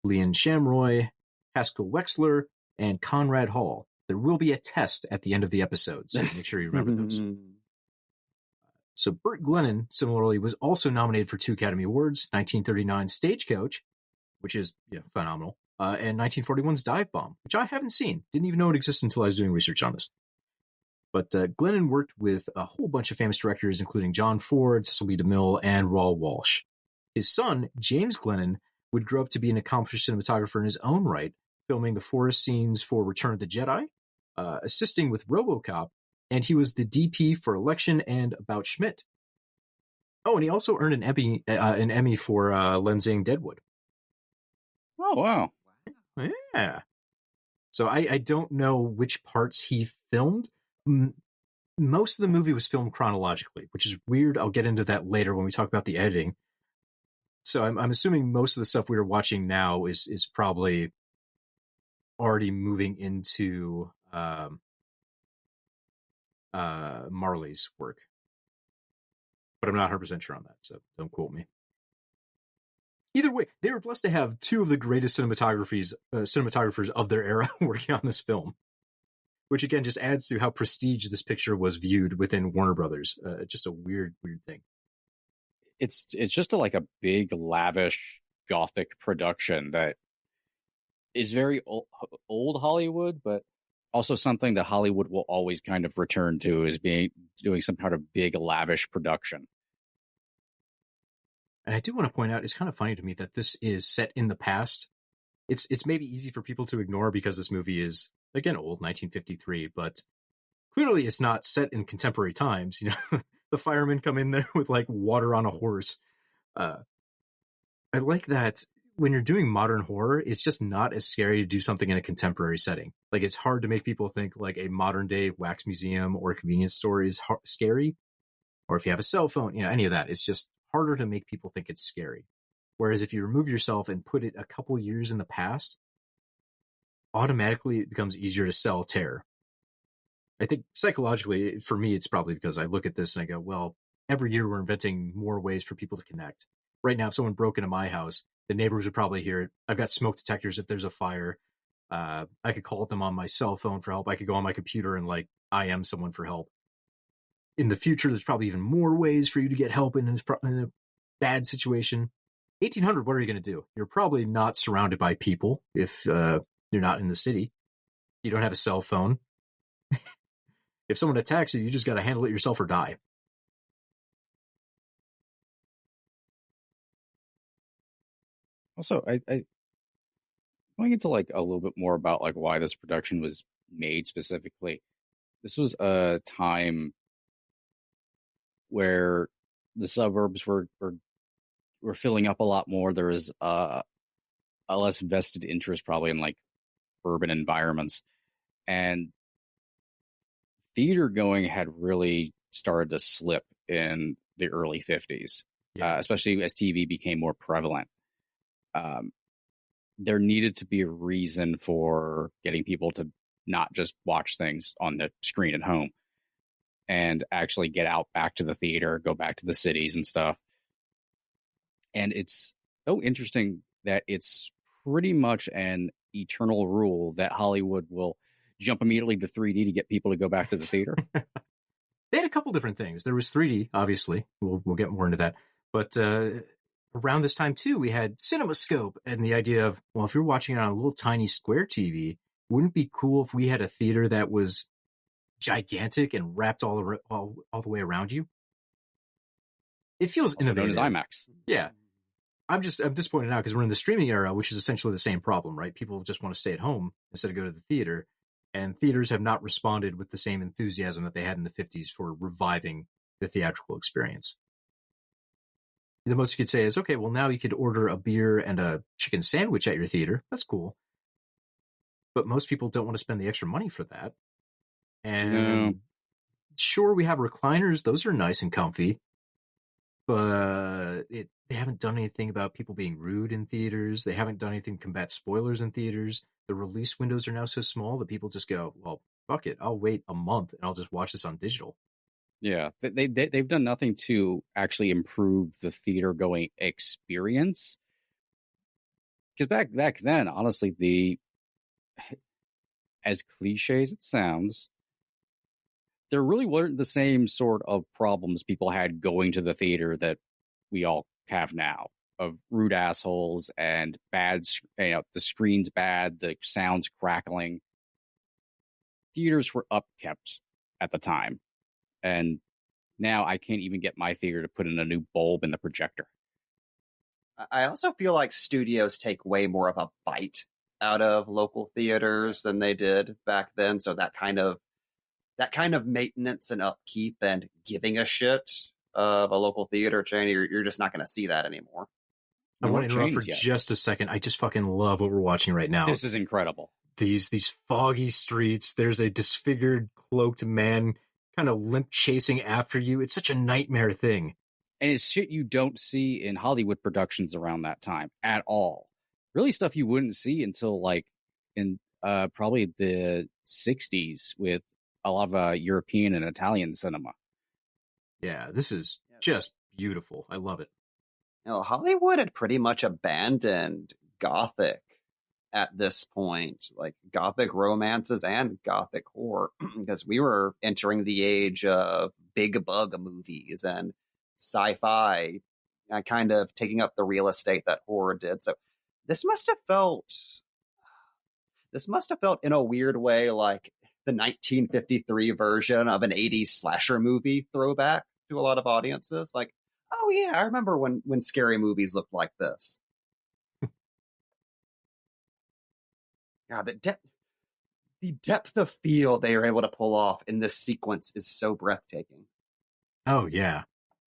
Leon Shamroy, Haskell Wexler, and Conrad Hall. There will be a test at the end of the episode, so make sure you remember those. So Burt Glennon, similarly, was also nominated for 2 Academy Awards, 1939 Stagecoach, which is phenomenal, and 1941's Dive Bomb, which I haven't seen. Didn't even know it existed until I was doing research on this. But Glennon worked with a whole bunch of famous directors, including John Ford, Cecil B. DeMille, and Raoul Walsh. His son, James Glennon, would grow up to be an accomplished cinematographer in his own right, filming the forest scenes for Return of the Jedi, assisting with RoboCop, and he was the DP for Election and About Schmidt. Oh, and he also earned an Emmy for lensing Deadwood. Oh, wow. Yeah. So I don't know which parts he filmed. Most of the movie was filmed chronologically, which is weird. I'll get into that later when we talk about the editing. So I'm assuming most of the stuff we are watching now is probably already moving into Marley's work. But I'm not 100% sure on that, so don't quote me. Either way, they were blessed to have two of the greatest cinematographers of their era working on this film, which again just adds to how prestige this picture was viewed within Warner Brothers. Just a weird thing. It's just like a big, lavish, gothic production that is very old Hollywood, but also something that Hollywood will always kind of return to, is doing some kind of big, lavish production. And I do want to point out, it's kind of funny to me that this is set in the past. It's maybe easy for people to ignore because this movie is, again, old, 1953, but clearly it's not set in contemporary times. You know, the firemen come in there with like water on a horse. I like that when you're doing modern horror, it's just not as scary to do something in a contemporary setting. Like, it's hard to make people think like a modern day wax museum or convenience store is scary. Or if you have a cell phone, you know, any of that, it's just harder to make people think it's scary. Whereas if you remove yourself and put it a couple years in the past, automatically it becomes easier to sell terror. I think psychologically, for me, it's probably because I look at this and I go, well, every year we're inventing more ways for people to connect. Right now, if someone broke into my house, the neighbors would probably hear it. I've got smoke detectors if there's a fire. I could call them on my cell phone for help. I could go on my computer and like IM someone for help. In the future, there's probably even more ways for you to get help in a bad situation. 1800, what are you going to do? You're probably not surrounded by people if you're not in the city. You don't have a cell phone. If someone attacks you, you just got to handle it yourself or die. Also, I going into like a little bit more about like why this production was made specifically. This was a time where the suburbs were filling up a lot more. There was a less vested interest probably in like urban environments, and theater going had really started to slip in the early 50s, especially as TV became more prevalent. There needed to be a reason for getting people to not just watch things on the screen at home and actually get out back to the theater, go back to the cities and stuff. And it's so interesting that it's pretty much an eternal rule that Hollywood will jump immediately to 3D to get people to go back to the theater. They had a couple different things. There was 3D, obviously. We'll get more into that. But around this time, too, we had CinemaScope and the idea of, well, if you're watching it on a little tiny square TV, wouldn't it be cool if we had a theater that was gigantic and wrapped all the way around you? It feels also innovative. Known as IMAX. Yeah. I'm disappointed now because we're in the streaming era, which is essentially the same problem, right? People just want to stay at home instead of go to the theater. And theaters have not responded with the same enthusiasm that they had in the 50s for reviving the theatrical experience. The most you could say is, okay, well, now you could order a beer and a chicken sandwich at your theater. That's cool. But most people don't want to spend the extra money for that. And sure, we have recliners. Those are nice and comfy. But they haven't done anything about people being rude in theaters. They haven't done anything to combat spoilers in theaters. The release windows are now so small that people just go, well, fuck it. I'll wait a month and I'll just watch this on digital. Yeah, they've done nothing to actually improve the theater going experience. Because back then, honestly, as cliche as it sounds, there really weren't the same sort of problems people had going to the theater that we all have now, of rude assholes and bad, the screen's bad, the sound's crackling. Theaters were upkept at the time. And now I can't even get my theater to put in a new bulb in the projector. I also feel like studios take way more of a bite out of local theaters than they did back then. So that kind of maintenance and upkeep and giving a shit of a local theater chain, you're just not going to see that anymore. I want to interrupt for just a second. I just fucking love what we're watching right now. This is incredible. These foggy streets. There's a disfigured, cloaked man kind of limp chasing after you. It's such a nightmare thing. And it's shit you don't see in Hollywood productions around that time at all. Really stuff you wouldn't see until like in probably the 60s with a lot of European and Italian cinema. Yeah, this is just beautiful. I love it. Hollywood had pretty much abandoned Gothic at this point, like Gothic romances and Gothic horror, because we were entering the age of big bug movies and sci-fi kind of taking up the real estate that horror did. So this must have felt this must have felt in a weird way like the 1953 version of an 80s slasher movie throwback to a lot of audiences. Like, oh yeah, I remember when scary movies looked like this. God, the depth of feel they are able to pull off in this sequence is so breathtaking. Oh, yeah.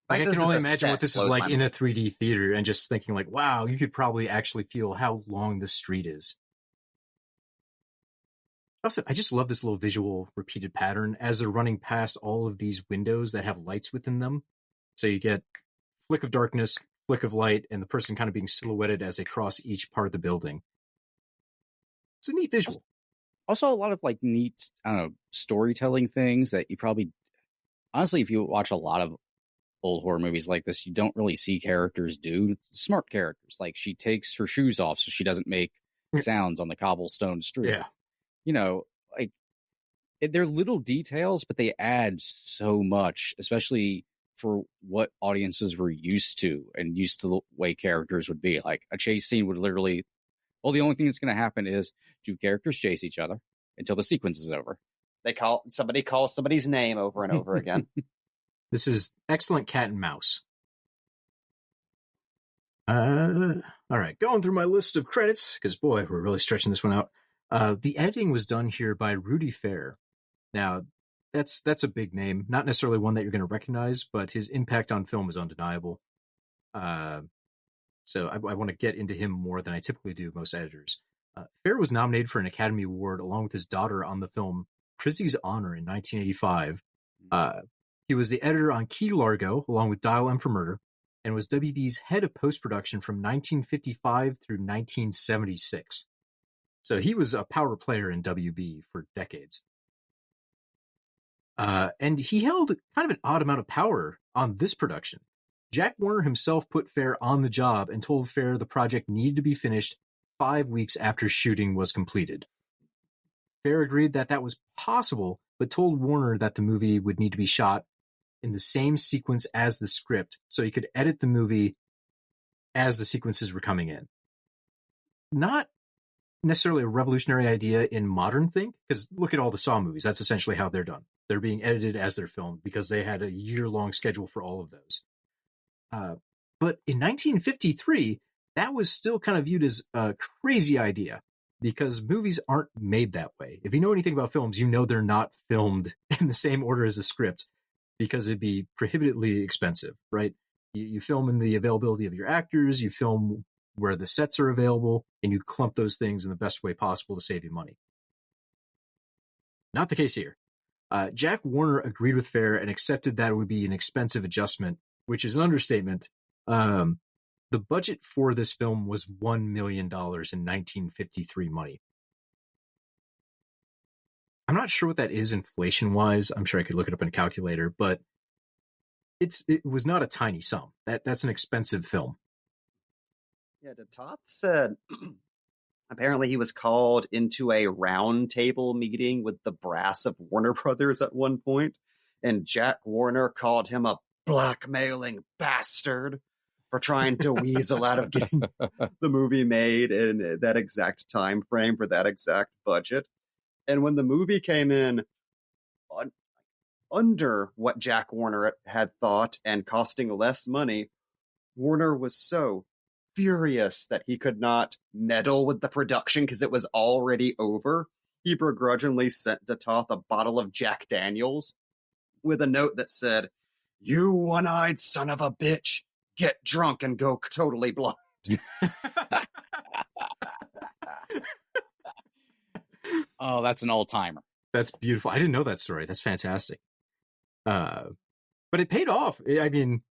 Like, I can only imagine what this is like in a 3D theater and just thinking like, wow, you could probably actually feel how long the street is. Also, I just love this little visual repeated pattern as they're running past all of these windows that have lights within them. So you get flick of darkness, flick of light, and the person kind of being silhouetted as they cross each part of the building. It's a neat visual. Also, a lot of like neat, I don't know, storytelling things that you probably, honestly, if you watch a lot of old horror movies like this, you don't really see characters do. Smart characters, like she takes her shoes off so she doesn't make sounds on the cobblestone street. Yeah. You know, like they're little details, but they add so much, especially for what audiences were used to the way characters would be. Like a chase scene would literally, well, the only thing that's going to happen is two characters chase each other until the sequence is over. Somebody calls somebody's name over and over again. This is excellent cat and mouse. All right, going through my list of credits, because boy, we're really stretching this one out. The editing was done here by Rudy Fair. Now, that's a big name, not necessarily one that you're going to recognize, but his impact on film is undeniable. So I want to get into him more than I typically do most editors. Fair was nominated for an Academy Award along with his daughter on the film Prizzy's Honor in 1985. He was the editor on Key Largo along with Dial M for Murder, and was WB's head of post-production from 1955 through 1976. So he was a power player in WB for decades. And he held kind of an odd amount of power on this production. Jack Warner himself put Fair on the job and told Fair the project needed to be finished 5 weeks after shooting was completed. Fair agreed that was possible, but told Warner that the movie would need to be shot in the same sequence as the script so he could edit the movie as the sequences were coming in. Not necessarily a revolutionary idea in modern think, because look at all the Saw movies. That's essentially how they're done. They're being edited as they're filmed because they had a year-long schedule for all of those. But in 1953, that was still kind of viewed as a crazy idea because movies aren't made that way. If you know anything about films, you know they're not filmed in the same order as the script because it'd be prohibitively expensive, right? You film in the availability of your actors, you film where the sets are available, and you clump those things in the best way possible to save you money. Not the case here. Jack Warner agreed with Fair and accepted that it would be an expensive adjustment, which is an understatement. The budget for this film was $1 million in 1953 money. I'm not sure what that is inflation-wise. I'm sure I could look it up in a calculator, but it was not a tiny sum. That's an expensive film. Yeah, De Toth said apparently he was called into a round table meeting with the brass of Warner Brothers at one point, and Jack Warner called him a blackmailing bastard for trying to weasel out of getting the movie made in that exact time frame for that exact budget. And when the movie came in under what Jack Warner had thought and costing less money, Warner was so furious that he could not meddle with the production because it was already over. He begrudgingly sent De Toth a bottle of Jack Daniels with a note that said, "You one-eyed son of a bitch, get drunk and go totally blind." Oh, that's an all-timer. That's beautiful. I didn't know that story. That's fantastic. But it paid off. I mean,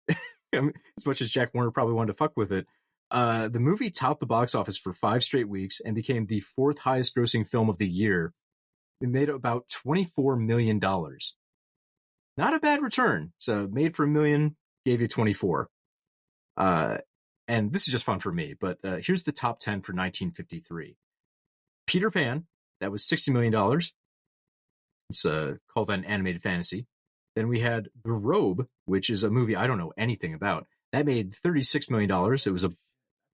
as much as Jack Warner probably wanted to fuck with it, the movie topped the box office for 5 straight weeks and became the 4th highest grossing film of the year. It made about $24 million. Not a bad return. So made for $1 million, gave you 24. and this is just fun for me, but here's the top 10 for 1953. Peter Pan, that was $60 million. It's called an animated fantasy. Then we had The Robe, which is a movie I don't know anything about. That made $36 million. It was a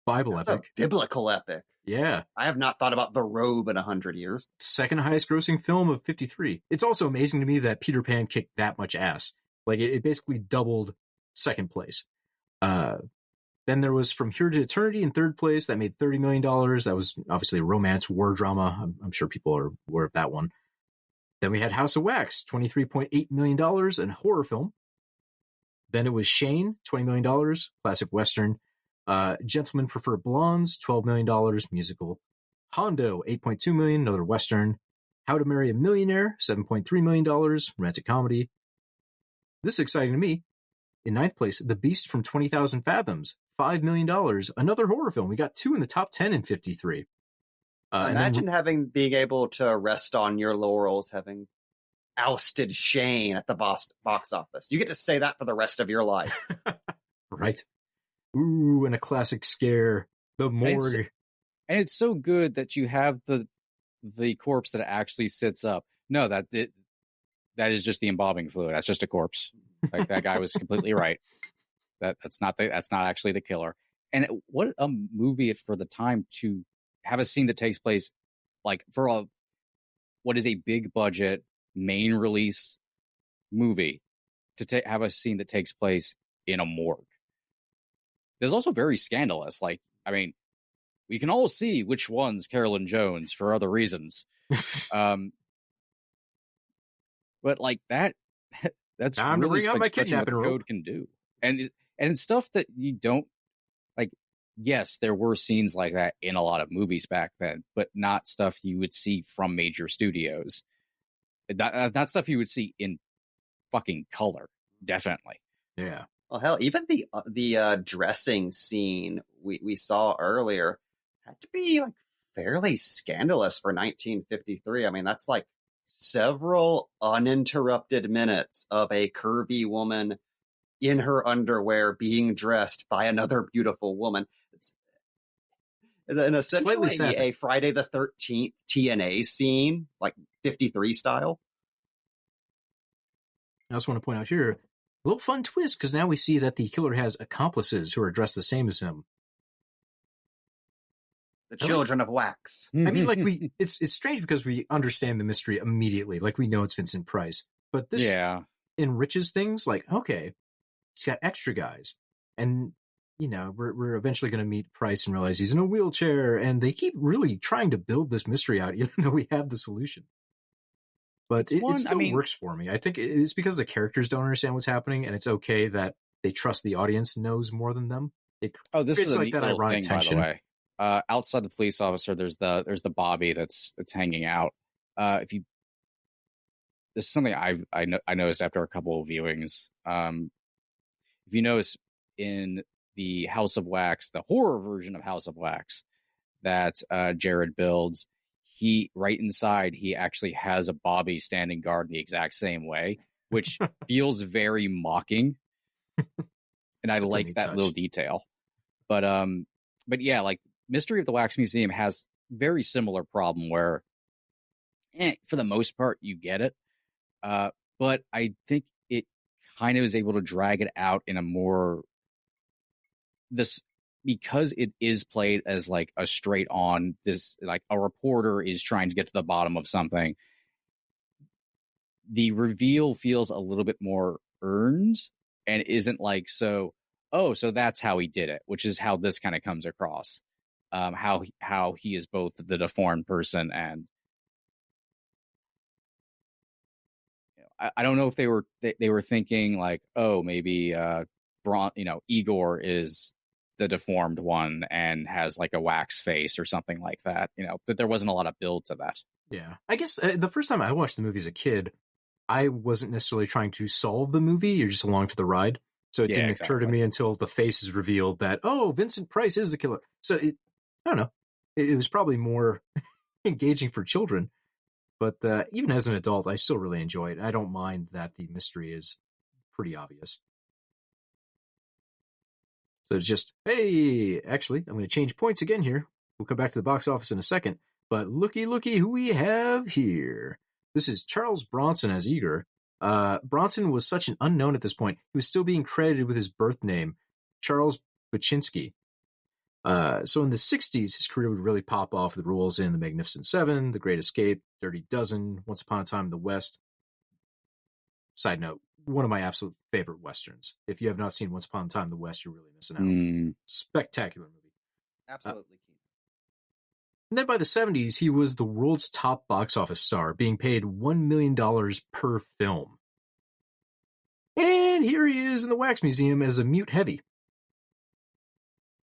Bible epic. A biblical epic. Yeah. I have not thought about The Robe in 100 years. Second highest grossing film of 53. It's also amazing to me that Peter Pan kicked that much ass. Like, it basically doubled second place. Then there was From Here to Eternity in third place. That made $30 million. That was obviously a romance war drama. I'm sure people are aware of that one. Then we had House of Wax, $23.8 million, and horror film. Then it was Shane, $20 million, classic Western. Gentlemen Prefer Blondes, $12 million, musical. Hondo, $8.2 million, another Western. How to Marry a Millionaire, $7.3 million, romantic comedy. This is exciting to me. In ninth place, The Beast from 20,000 Fathoms, $5 million, another horror film. We got 2 in the top 10 in 53. Imagine being able to rest on your laurels, having ousted Shane at the box office. You get to say that for the rest of your life. Right. Ooh, and a classic scare, the morgue. And it's so good that you have the corpse that actually sits up. No, that is just the embalming fluid. That's just a corpse. Like, that guy was completely right. That's not actually the killer. And what a movie for the time to have a scene that takes place, like, for what is a big budget main release movie, to have a scene that takes place in a morgue. There's also very scandalous. Like, I mean, we can all see which one's Carolyn Jones for other reasons. But like that's time really to bring out my stretching what the kidnapping code can do. And stuff that you don't like. Yes, there were scenes like that in a lot of movies back then, but not stuff you would see from major studios. Not stuff you would see in fucking color. Definitely. Yeah. Well, hell, even the dressing scene we saw earlier had to be like fairly scandalous for 1953. I mean, that's like several uninterrupted minutes of a curvy woman in her underwear being dressed by another beautiful woman. And essentially a Friday the 13th TNA scene, like 53 style. I also want to point out here, a little fun twist, because now we see that the killer has accomplices who are dressed the same as him. The Children of Wax. I mean, like, it's strange because we understand the mystery immediately. Like, we know it's Vincent Price. But this enriches things. Like, okay, he's got extra guys. And, you know, we're eventually going to meet Price and realize he's in a wheelchair. And they keep really trying to build this mystery out, even though we have the solution. But it still works for me. I think it's because the characters don't understand what's happening, and it's okay that they trust the audience knows more than them. This is like that ironic tension. By the way. Outside the police officer, there's the Bobby that's hanging out. This is something I noticed after a couple of viewings. If you notice in the House of Wax, the horror version of House of Wax that Jared builds, right inside, he actually has a Bobby standing guard the exact same way, which feels very mocking. And I like that little detail. But yeah, like Mystery of the Wax Museum has very similar problem where for the most part you get it. But I think it kind of is able to drag it out in a more because it is played as like a straight on, this like a reporter is trying to get to the bottom of something. The reveal feels a little bit more earned and isn't like, so that's how he did it, which is how this kind of comes across. How he is both the deformed person and, you know, I don't know if they were thinking like, oh, maybe Igor is the deformed one and has like a wax face or something like that, you know, but there wasn't a lot of build to that. Yeah. I guess the first time I watched the movie as a kid, I wasn't necessarily trying to solve the movie. You're just along for the ride. So it didn't occur to me until the face is revealed that, oh, Vincent Price is the killer. So I don't know. It was probably more engaging for children, but even as an adult, I still really enjoy it. I don't mind that the mystery is pretty obvious. So it's just, hey, actually, I'm going to change points again here. We'll come back to the box office in a second. But looky who we have here. This is Charles Bronson as Igor. Bronson was such an unknown at this point. He was still being credited with his birth name, Charles Baczynski. So in the 60s, his career would really pop off with roles in The Magnificent Seven, The Great Escape, Dirty Dozen, Once Upon a Time in the West. Side note, one of my absolute favorite Westerns. If you have not seen Once Upon a Time in the West, you're really missing out. Spectacular movie. Absolutely. And then by the 70s, he was the world's top box office star, being paid $1 million per film. And here he is in the Wax Museum as a mute heavy.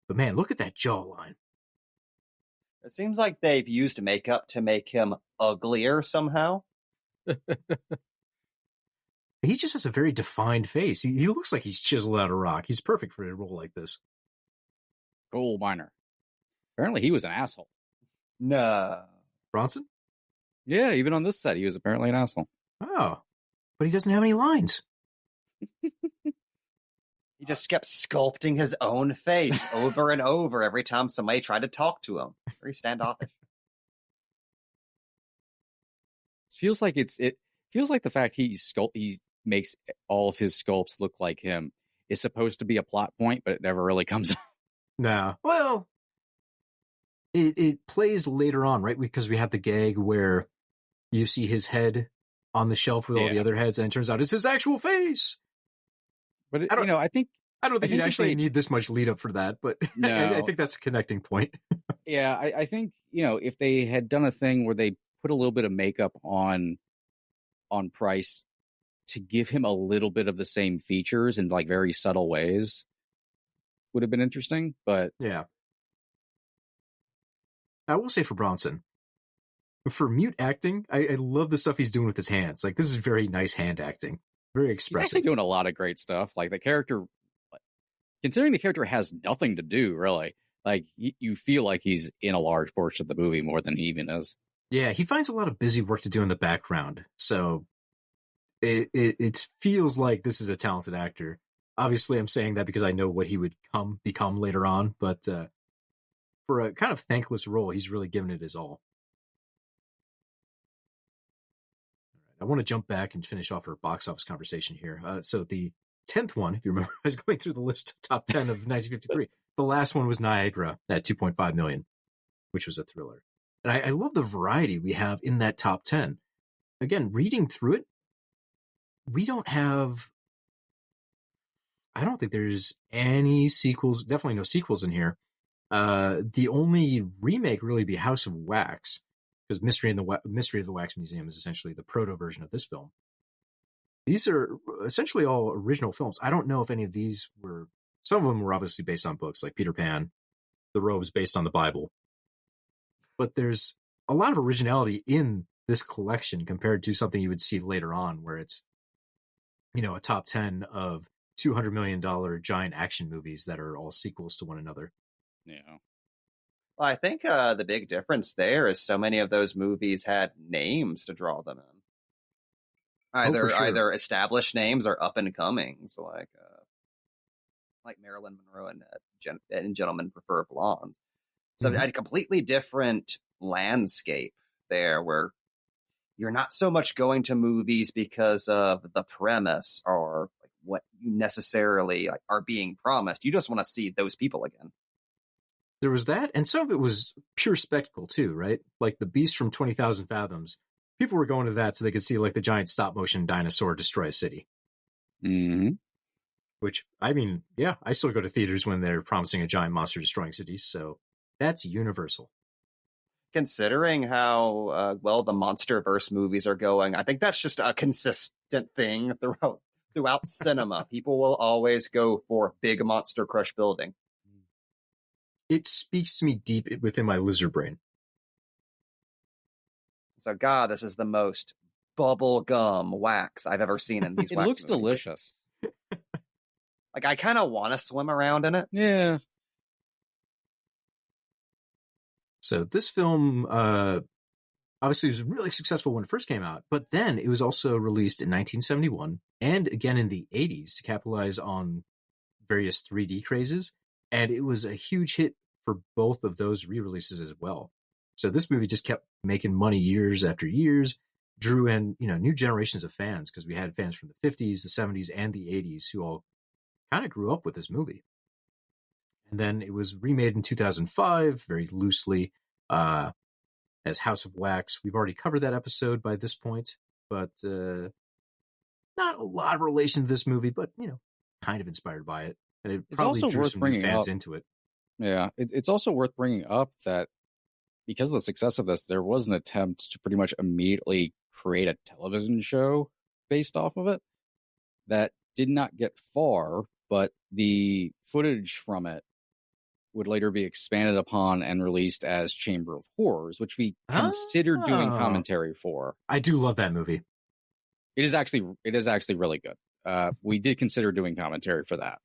But man, look at that jawline. It seems like they've used makeup to make him uglier somehow. He just has a very defined face. He looks like he's chiseled out of rock. He's perfect for a role like this. Coal miner. Apparently he was an asshole. No. Bronson? Yeah, even on this set, he was apparently an asshole. Oh. But he doesn't have any lines. He just kept sculpting his own face over and over every time somebody tried to talk to him. Very standoffish. Feels like it feels like the fact he makes all of his sculpts look like him is supposed to be a plot point, but it never really comes up. No. Well, it plays later on, right? Because we have the gag where you see his head on the shelf with all the other heads, and it turns out it's his actual face. But I don't think you'd actually need this much lead up for that, but no. I think that's a connecting point. Yeah, I think, if they had done a thing where they put a little bit of makeup on Price to give him a little bit of the same features in like very subtle ways, would have been interesting. But yeah, I will say for Bronson, for mute acting, I love the stuff he's doing with his hands. Like, this is very nice hand acting, very expressive. He's actually doing a lot of great stuff. Like the character, considering the character has nothing to do really, like you feel like he's in a large portion of the movie more than he even is. Yeah, he finds a lot of busy work to do in the background, so it feels like this is a talented actor. Obviously, I'm saying that because I know what he would become later on, but for a kind of thankless role, he's really given it his all. I want to jump back and finish off our box office conversation here. So the 10th one, if you remember, I was going through the list of top 10 of 1953. The last one was Niagara at $2.5 million, which was a thriller. And I love the variety we have in that top 10. Again, reading through it, I don't think there's any sequels, definitely no sequels in here. The only remake really be House of Wax, because Mystery of the Wax Museum is essentially the proto version of this film. These are essentially all original films. I don't know if any of these some of them were obviously based on books like Peter Pan. The Robe's based on the Bible. But there's a lot of originality in this collection compared to something you would see later on where it's, a top 10 of $200 million giant action movies that are all sequels to one another. Yeah. Well, I think the big difference there is so many of those movies had names to draw them in. Either established names or up and comings, like Marilyn Monroe and Gentlemen Prefer Blondes. So a completely different landscape there where you're not so much going to movies because of the premise or like what you necessarily are being promised. You just want to see those people again. There was that, and some of it was pure spectacle too, right? Like The Beast from 20,000 Fathoms. People were going to that so they could see like the giant stop motion dinosaur destroy a city. Mm-hmm. Which, I mean, yeah, I still go to theaters when they're promising a giant monster destroying cities, so that's universal. Considering how well the MonsterVerse movies are going, I think that's just a consistent thing throughout cinema. People will always go for big monster crush building. It speaks to me deep within my lizard brain. So, God, this is the most bubblegum wax I've ever seen in these. It wax looks movies. delicious. Like, I kind of want to swim around in it. Yeah. So this film, obviously was really successful when it first came out, but then it was also released in 1971 and again in the 80s to capitalize on various 3D crazes, and it was a huge hit for both of those re-releases as well. So this movie just kept making money years after years, drew in, new generations of fans, because we had fans from the 50s, the 70s, and the 80s who all kind of grew up with this movie. And then it was remade in 2005, very loosely, as House of Wax. We've already covered that episode by this point, but not a lot of relation to this movie, but, kind of inspired by it. And it probably drew some new fans into it. Yeah, it's also worth bringing up that because of the success of this, there was an attempt to pretty much immediately create a television show based off of it that did not get far, but the footage from it would later be expanded upon and released as Chamber of Horrors, which we considered doing commentary for. I do love that movie. It is actually really good. We did consider doing commentary for that.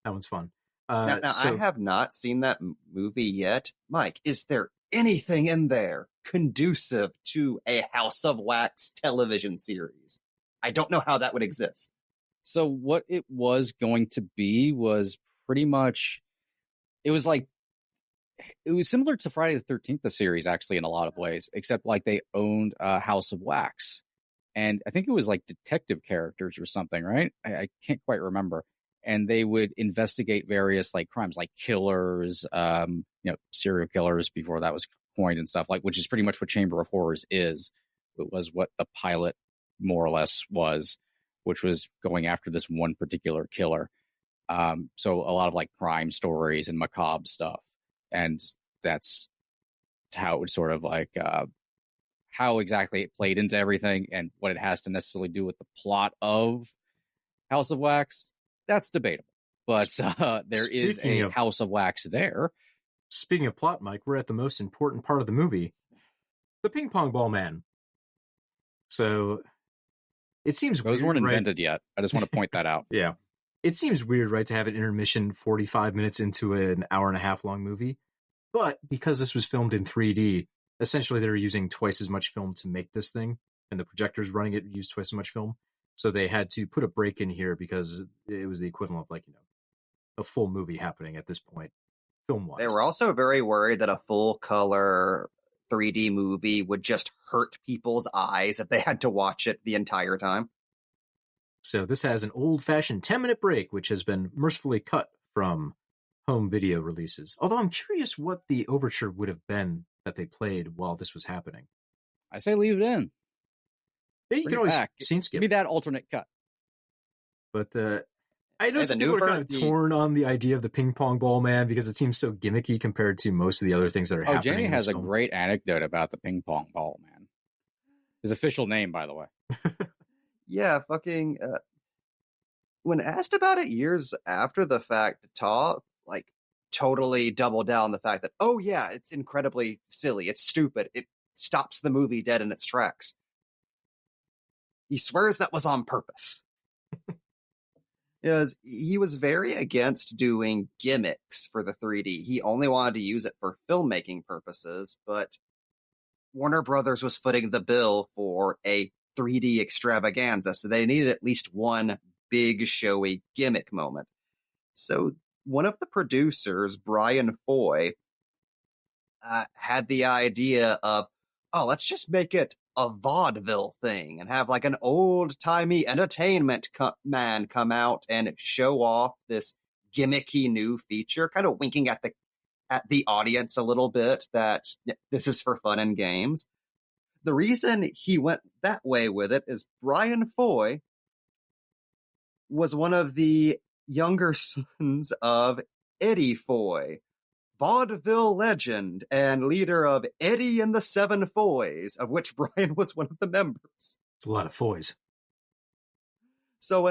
That one's fun. Now, I have not seen that movie yet. Mike, is there anything in there conducive to a House of Wax television series? I don't know how that would exist. So what it was going to be was pretty much, it was similar to Friday the 13th, the series, actually, in a lot of ways, except like they owned House of Wax. And I think it was like detective characters or something, right? I can't quite remember. And they would investigate various like crimes, like killers, serial killers before that was coined and stuff, like, which is pretty much what Chamber of Horrors is. It was what the pilot more or less was, which was going after this one particular killer. So a lot of like crime stories and macabre stuff. And that's how it would sort of like, how exactly it played into everything and what it has to necessarily do with the plot of House of Wax. That's debatable, but there is a House of Wax there. Speaking of plot, Mike, we're at the most important part of the movie, the ping pong ball man. So it seems those weren't invented yet. I just want to point that out. Yeah. It seems weird, right, to have an intermission 45 minutes into an hour and a half long movie. But because this was filmed in 3D, essentially they're using twice as much film to make this thing, and the projectors running it use twice as much film. So they had to put a break in here because it was the equivalent of like, a full movie happening at this point, film-wise. They were also very worried that a full-color 3D movie would just hurt people's eyes if they had to watch it the entire time. So this has an old-fashioned 10-minute break, which has been mercifully cut from home video releases. Although I'm curious what the overture would have been that they played while this was happening. I say leave it in. Yeah, you can always scene skip. Give me that alternate cut. But I know some people are kind of torn on the idea of the ping pong ball man because it seems so gimmicky compared to most of the other things that are happening. Jamie has a great anecdote about the ping pong ball man. His official name, by the way. Yeah, fucking. When asked about it years after the fact, Toth totally doubled down the fact that, oh yeah, it's incredibly silly, it's stupid, it stops the movie dead in its tracks. He swears that was on purpose. Because he was very against doing gimmicks for the 3D. He only wanted to use it for filmmaking purposes, but Warner Brothers was footing the bill for a 3D extravaganza, so they needed at least one big showy gimmick moment. So one of the producers, Brian Foy, had the idea of, let's just make it a vaudeville thing and have like an old-timey entertainment man come out and show off this gimmicky new feature, kind of winking at the audience a little bit that this is for fun and games. The reason he went that way with it is Brian Foy was one of the younger sons of Eddie Foy, vaudeville legend and leader of Eddie and the Seven Foys, of which Brian was one of the members. It's a lot of Foys. So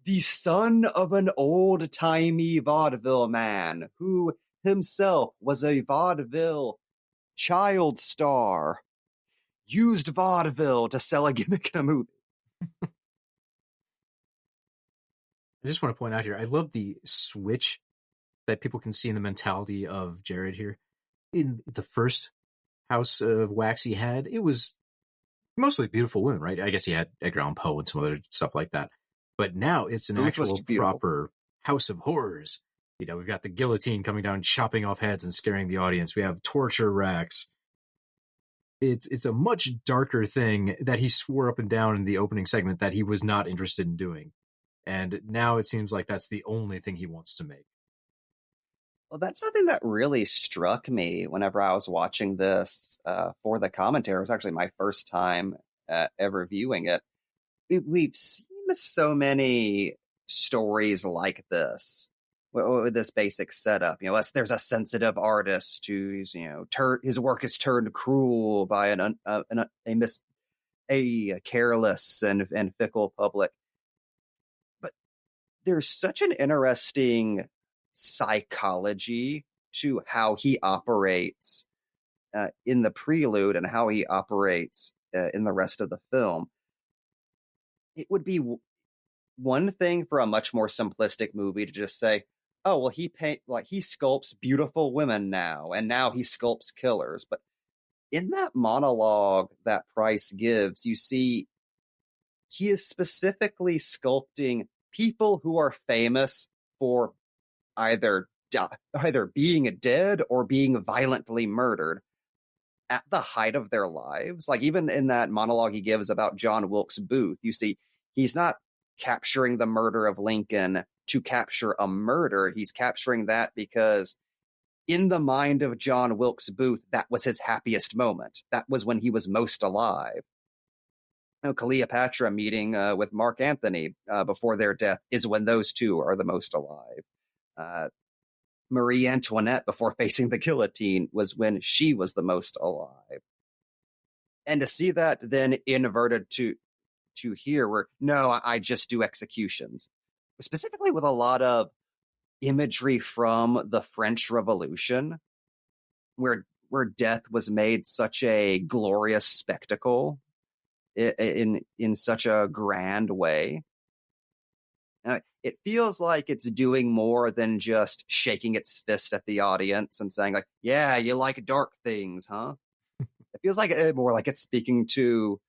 the son of an old-timey vaudeville man who himself was a vaudeville child star used vaudeville to sell a gimmick in a movie. I just want to point out here, I love the switch that people can see in the mentality of Jared here. In the first House of Wax he had, it was mostly beautiful women, right? I guess he had Edgar Allan Poe and some other stuff like that. But now it's an actual proper house of horrors. You know, we've got the guillotine coming down, chopping off heads and scaring the audience. We have torture racks. It's a much darker thing that he swore up and down in the opening segment that he was not interested in doing. And now it seems like that's the only thing he wants to make. Well, that's something that really struck me whenever I was watching this for the commentary. It was actually my first time ever viewing it. We've seen so many stories like this with this basic setup. You know, there's a sensitive artist who's, you know, his work is turned cruel by a careless and fickle public. But there's such an interesting psychology to how he operates in the prelude and how he operates in the rest of the film. It would be one thing for a much more simplistic movie to just say, oh, well, he sculpts beautiful women now, and now he sculpts killers. But in that monologue that Price gives, you see he is specifically sculpting people who are famous for either being dead or being violently murdered at the height of their lives. Like, even in that monologue he gives about John Wilkes Booth, you see he's not capturing the murder of Lincoln to capture a murder. He's capturing that because in the mind of John Wilkes Booth, that was his happiest moment. That was when he was most alive. You know, Cleopatra meeting with Mark Antony before their death is when those two are the most alive. Marie Antoinette, before facing the guillotine, was when she was the most alive. And to see that then inverted to here, where, no, I just do executions. Specifically with a lot of imagery from the French Revolution, where death was made such a glorious spectacle in such a grand way. It feels like it's doing more than just shaking its fist at the audience and saying, like, yeah, you like dark things, huh? It feels like more like it's speaking to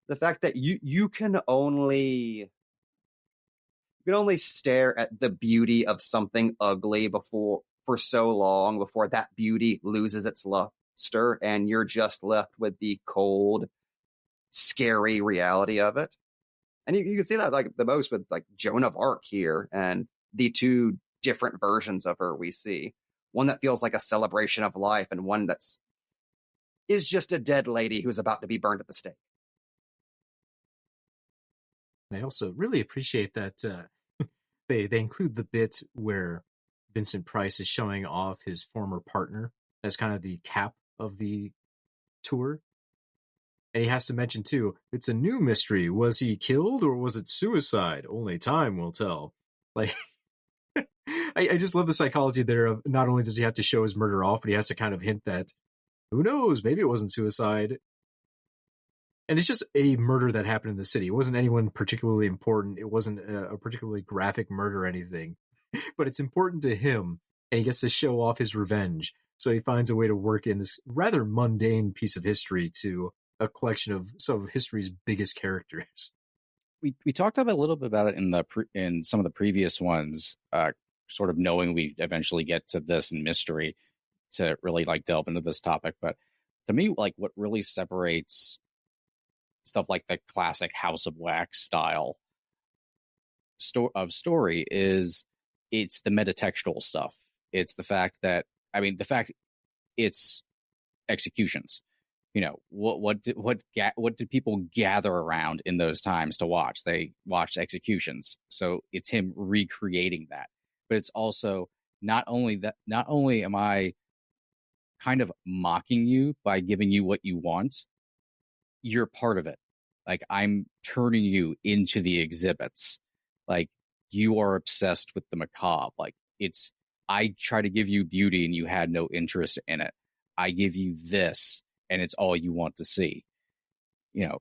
the fact that you can only stare at the beauty of something ugly for so long before that beauty loses its luster, and you're just left with the cold, scary reality of it. And you can see that like the most with like Joan of Arc here, and the two different versions of her we see. One that feels like a celebration of life, and one is just a dead lady who's about to be burned at the stake. I also really appreciate that they include the bit where Vincent Price is showing off his former partner as kind of the cap of the tour. And he has to mention, too, it's a new mystery. Was he killed or was it suicide? Only time will tell. Like, I just love the psychology there of not only does he have to show his murder off, but he has to kind of hint that, who knows, maybe it wasn't suicide. And it's just a murder that happened in the city. It wasn't anyone particularly important. It wasn't a particularly graphic murder or anything. But it's important to him, and he gets to show off his revenge. So he finds a way to work in this rather mundane piece of history to a collection of some of history's biggest characters. We talked a little bit about it in some of the previous ones, sort of knowing we eventually get to this in mystery to really like delve into this topic. But to me, like what really separates stuff like the classic House of Wax style of story is it's the metatextual stuff. It's the fact that, it's executions. You know, what did people gather around in those times to watch? They watched executions. So it's him recreating that. But it's also not only am I kind of mocking you by giving you what you want, you're part of it. Like, I'm turning you into the exhibits. Like, you are obsessed with the macabre. Like, I try to give you beauty and you had no interest in it. I give you this and it's all you want to see. You know,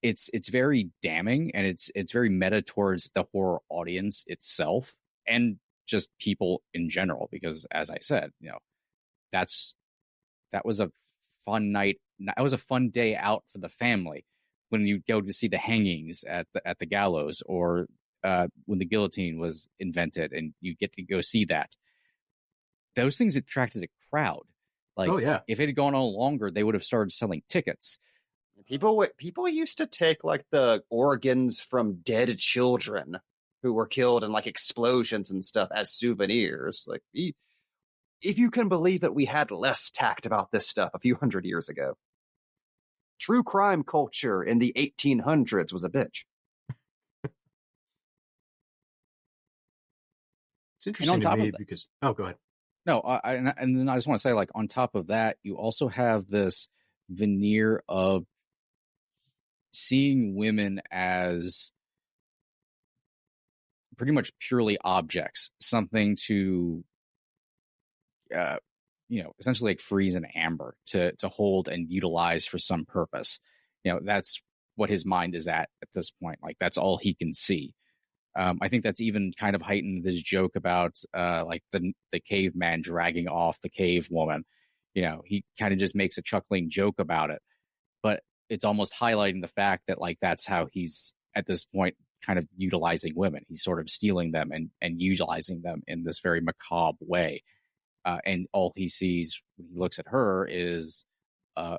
it's very damning, and it's very meta towards the horror audience itself and just people in general, because as I said, you know, that was a fun night. That was a fun day out for the family, when you go to see the hangings at the gallows, or when the guillotine was invented, and you get to go see that. Those things attracted a crowd. Like, oh yeah, if it had gone on longer, they would have started selling tickets. People used to take like the organs from dead children who were killed in like explosions and stuff as souvenirs. Like, if you can believe it, we had less tact about this stuff a few hundred years ago. True crime culture in the 1800s was a bitch. It's interesting to me because... Oh, go ahead. No, and then I just want to say, like, on top of that, you also have this veneer of seeing women as pretty much purely objects, something to, essentially like freeze and amber to hold and utilize for some purpose. That's what his mind is at this point. Like, that's all he can see. I think that's even kind of heightened this joke about like the caveman dragging off the cave woman. He kind of just makes a chuckling joke about it, but it's almost highlighting the fact that, like, that's how he's at this point kind of utilizing women. He's sort of stealing them and utilizing them in this very macabre way. And all he sees when he looks at her is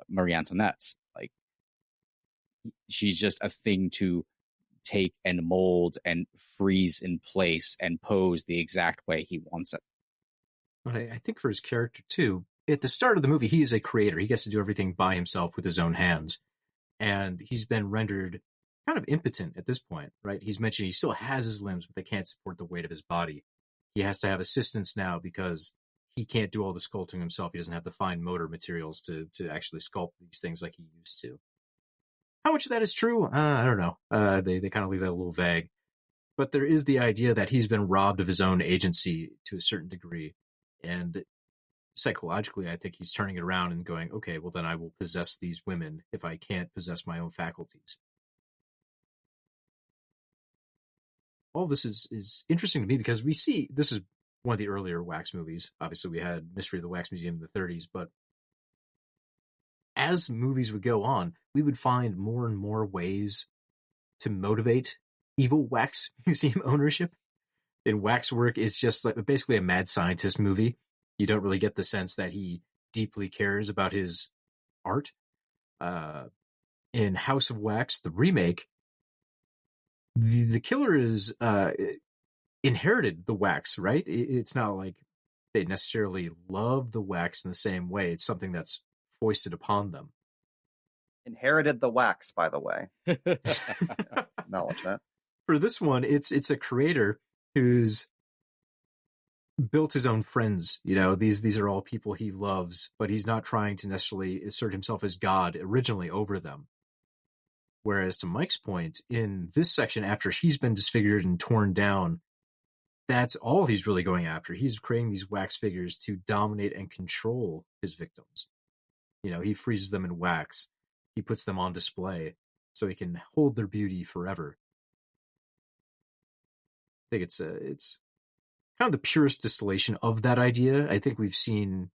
Marie Antoinette's. Like, she's just a thing to take and mold and freeze in place and pose the exact way he wants it. But I think for his character too, at the start of the movie, he is a creator. He gets to do everything by himself with his own hands. And he's been rendered kind of impotent at this point, right? He's mentioned he still has his limbs, but they can't support the weight of his body. He has to have assistance now because he can't do all the sculpting himself. He doesn't have the fine motor materials to actually sculpt these things like he used to. How much of that is true? I don't know. They kind of leave that a little vague. But there is the idea that he's been robbed of his own agency to a certain degree. And psychologically, I think he's turning it around and going, okay, well, then I will possess these women if I can't possess my own faculties. All this is interesting to me because we see, this is one of the earlier wax movies. Obviously, we had Mystery of the Wax Museum in the 30s, but as movies would go on, we would find more and more ways to motivate evil wax museum ownership. In Waxwork, it's just like basically a mad scientist movie. You don't really get the sense that he deeply cares about his art. In House of Wax, the remake, the killer is inherited the wax, right? It's not like they necessarily love the wax in the same way. It's something that's foisted upon them. Inherited the wax, by the way. Acknowledge that. For this one, it's a creator who's built his own friends. These are all people he loves, but he's not trying to necessarily assert himself as God originally over them. Whereas to Mike's point, in this section, after he's been disfigured and torn down, that's all he's really going after. He's creating these wax figures to dominate and control his victims. He freezes them in wax. He puts them on display so he can hold their beauty forever. I think it's kind of the purest distillation of that idea. I think we've seen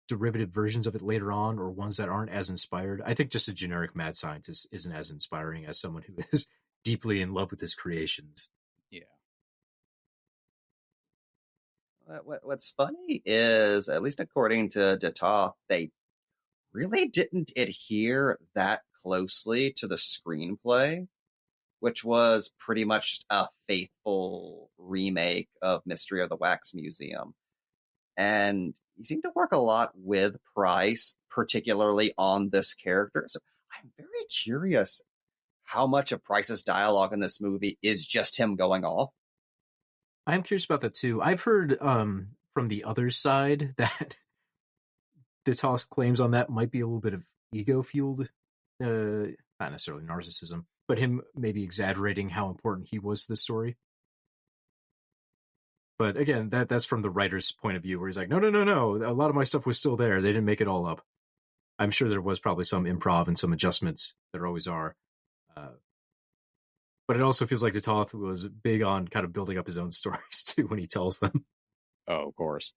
derivative versions of it later on, or ones that aren't as inspired. I think just a generic mad scientist isn't as inspiring as someone who is deeply in love with his creations. Yeah. What's funny is, at least according to De Toth, they really didn't adhere that closely to the screenplay, which was pretty much a faithful remake of Mystery of the Wax Museum. And he seemed to work a lot with Price, particularly on this character. So I'm very curious how much of Price's dialogue in this movie is just him going off. I'm curious about that too. I've heard from the other side that De Toth's claims on that might be a little bit of ego-fueled, not necessarily narcissism, but him maybe exaggerating how important he was to the story. But again, that's from the writer's point of view, where he's like, no, a lot of my stuff was still there. They didn't make it all up. I'm sure there was probably some improv and some adjustments. There always are. But it also feels like De Toth was big on kind of building up his own stories too when he tells them. Oh, of course.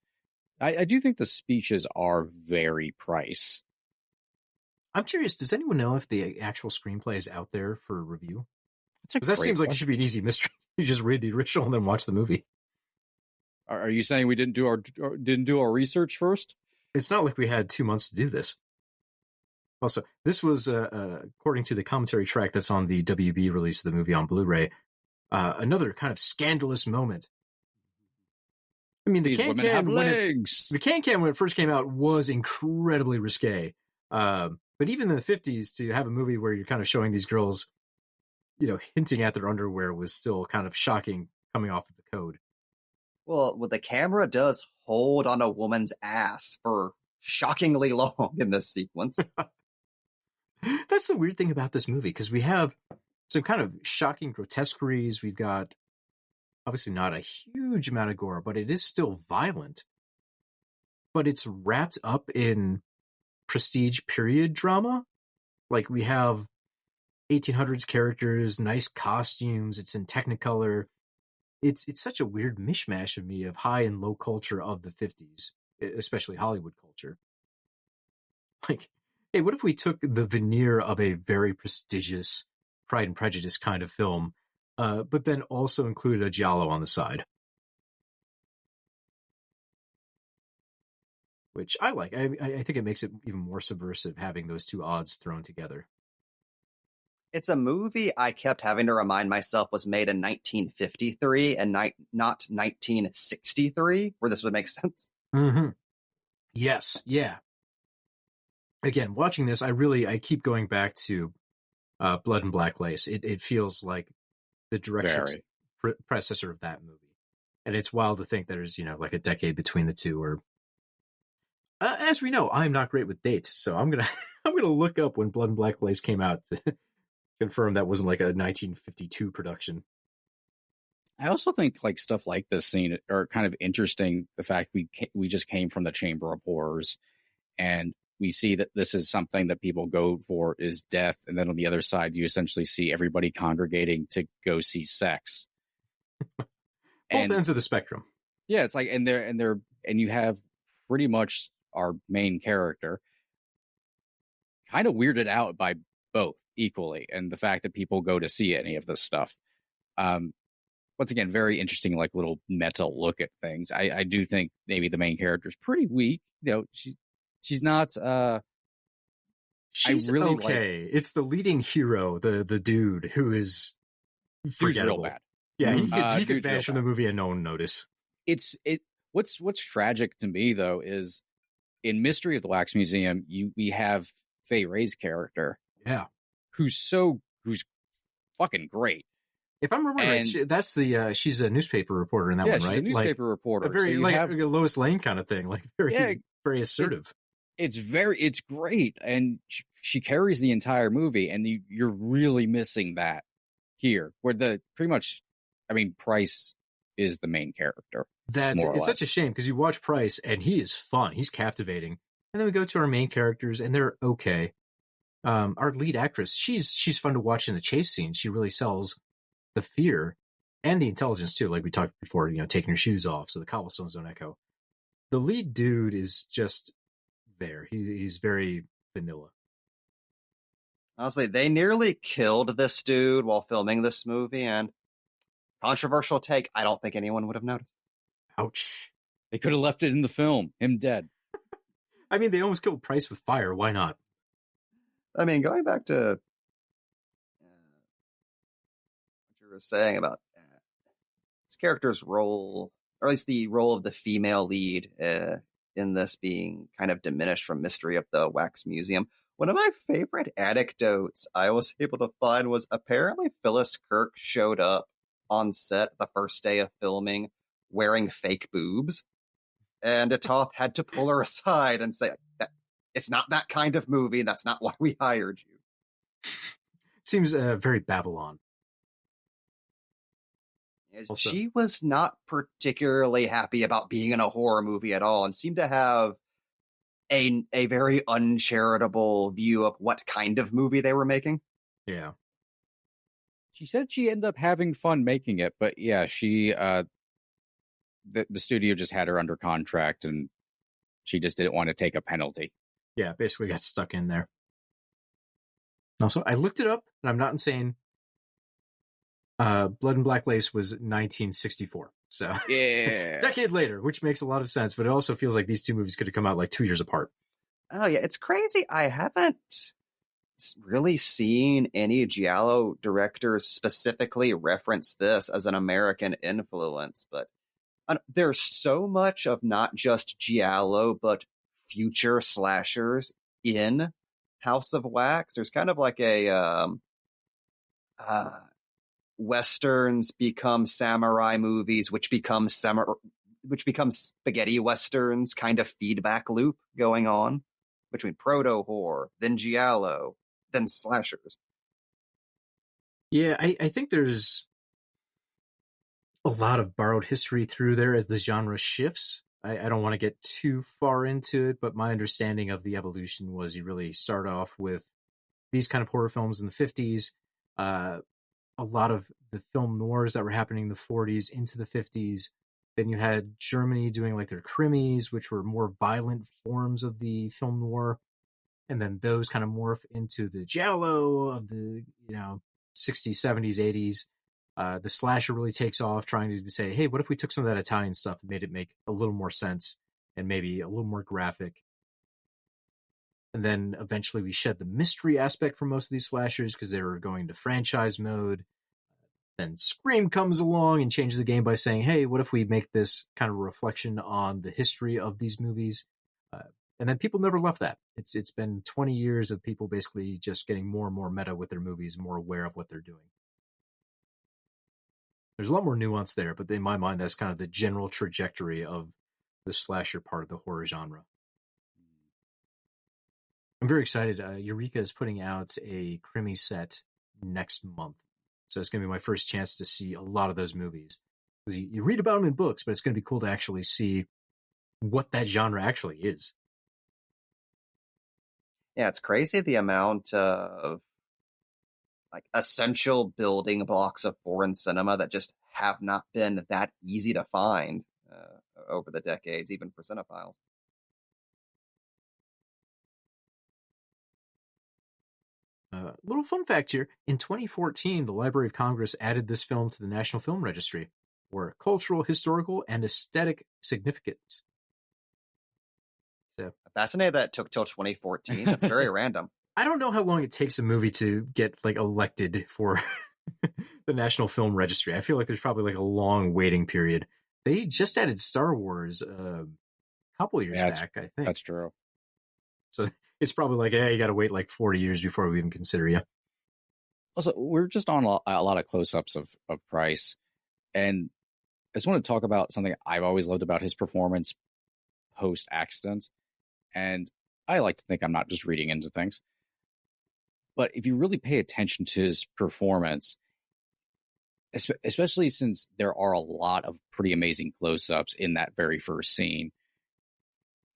I do think the speeches are very Price. I'm curious, does anyone know if the actual screenplay is out there for review? Because that seems like it should be an easy mystery. You just read the original and then watch the movie. Are you saying we didn't do our research first? It's not like we had 2 months to do this. Also, this was, according to the commentary track that's on the WB release of the movie on Blu-ray, another kind of scandalous moment. I mean, the women have legs. The can when it first came out was incredibly risque. But even in the 50s, to have a movie where you're kind of showing these girls, hinting at their underwear was still kind of shocking coming off of the code. Well, the camera does hold on a woman's ass for shockingly long in this sequence. That's the weird thing about this movie, because we have some kind of shocking grotesqueries. We've got obviously not a huge amount of gore, but it is still violent. But it's wrapped up in prestige period drama. Like, we have 1800s characters, nice costumes. It's in Technicolor. It's such a weird mishmash of me of high and low culture of the 50s, especially Hollywood culture. Like, hey, what if we took the veneer of a very prestigious Pride and Prejudice kind of film, but then also included a giallo on the side? Which I like. I think it makes it even more subversive having those two odds thrown together. It's a movie I kept having to remind myself was made in 1953 and not 1963, where this would make sense. Mm-hmm. Yes, yeah. Again, watching this, I keep going back to Blood and Black Lace. It feels like the direct predecessor of that movie. And it's wild to think there's, like a decade between the two. Or, as we know, I'm not great with dates, so I'm gonna look up when Blood and Black Lace came out to confirm that wasn't like a 1952 production. I also think like stuff like this scene are kind of interesting. The fact we just came from the Chamber of Horrors, and we see that this is something that people go for is death, and then on the other side you essentially see everybody congregating to go see sex. Both ends of the spectrum. Yeah, it's like and you have pretty much our main character kind of weirded out by both equally, and the fact that people go to see any of this stuff. Once again, very interesting, like little meta look at things. I do think maybe the main character is pretty weak. She's not. She's really okay. It's the leading hero, the dude who is forgettable. Real bad. Yeah, he could vanish from the movie and no one notice. What's tragic to me though is in Mystery of the Wax Museum, we have Fay Wray's character. Yeah, who's fucking great. If I'm remembering right, that's she's a newspaper reporter in that one, right? Yeah, she's a newspaper reporter. A very like a Lois Lane kind of thing, like very assertive. It's great, and she carries the entire movie, and you're really missing that here, where Price is the main character. It's such a shame because you watch Price and he is fun, he's captivating, and then we go to our main characters and they're okay. Our lead actress, she's fun to watch in the chase scenes. She really sells the fear and the intelligence too, like we talked before. Taking her shoes off so the cobblestones don't echo. The lead dude is just there. He's very vanilla. Honestly, they nearly killed this dude while filming this movie, and controversial take, I don't think anyone would have noticed. Ouch. They could have left it in the film, him dead. I mean, they almost killed Price with fire. Why not? I mean, going back to what you were saying about this character's role, or at least the role of the female lead in this being kind of diminished from Mystery of the Wax Museum, one of my favorite anecdotes I was able to find was apparently Phyllis Kirk showed up on set the first day of filming wearing fake boobs, and De Toth had to pull her aside and say, it's not that kind of movie. That's not why we hired you. Seems very Babylon. Also, she was not particularly happy about being in a horror movie at all and seemed to have a very uncharitable view of what kind of movie they were making. Yeah. She said she ended up having fun making it, but yeah, she the studio just had her under contract and she just didn't want to take a penalty. Yeah, basically got stuck in there. Also, I looked it up, and I'm not insane. Blood and Black Lace was 1964. So Yeah. decade later, which makes a lot of sense, but it also feels like these two movies could have come out like 2 years apart. Oh yeah, it's crazy. I haven't really seen any giallo directors specifically reference this as an American influence, but there's so much of not just giallo but future slashers in House of Wax. There's kind of like a westerns become samurai movies, which become spaghetti westerns kind of feedback loop going on between proto horror, then giallo, then slashers. Yeah, I think there's a lot of borrowed history through there as the genre shifts. I don't want to get too far into it, but my understanding of the evolution was you really start off with these kind of horror films in the 50s, a lot of the film noirs that were happening in the 40s into the 50s. Then you had Germany doing like their krimis, which were more violent forms of the film noir. And then those kind of morph into the giallo of the, 60s, 70s, 80s. The slasher really takes off, trying to say, hey, what if we took some of that Italian stuff and made it make a little more sense and maybe a little more graphic? And then eventually we shed the mystery aspect for most of these slashers because they were going to franchise mode. Then Scream comes along and changes the game by saying, hey, what if we make this kind of a reflection on the history of these movies? And then people never left that. It's been 20 years of people basically just getting more and more meta with their movies, more aware of what they're doing. There's a lot more nuance there, but in my mind, that's kind of the general trajectory of the slasher part of the horror genre. I'm very excited. Eureka is putting out a Krimi set next month. So it's going to be my first chance to see a lot of those movies. Because you read about them in books, but it's going to be cool to actually see what that genre actually is. Yeah, it's crazy the amount of like essential building blocks of foreign cinema that just have not been that easy to find over the decades, even for cinephiles. Little fun fact here. In 2014, the Library of Congress added this film to the National Film Registry for cultural, historical, and aesthetic significance. So Fascinated that it took till 2014. That's very random. I don't know how long it takes a movie to get like elected for the National Film Registry. I feel like there's probably like a long waiting period. They just added Star Wars a couple years back, I think. That's true. So it's probably like, hey, you got to wait like 40 years before we even consider you. Also, we're just on a lot of close-ups of Price. And I just want to talk about something I've always loved about his performance post-accident. And I like to think I'm not just reading into things. But if you really pay attention to his performance, especially since there are a lot of pretty amazing close-ups in that very first scene,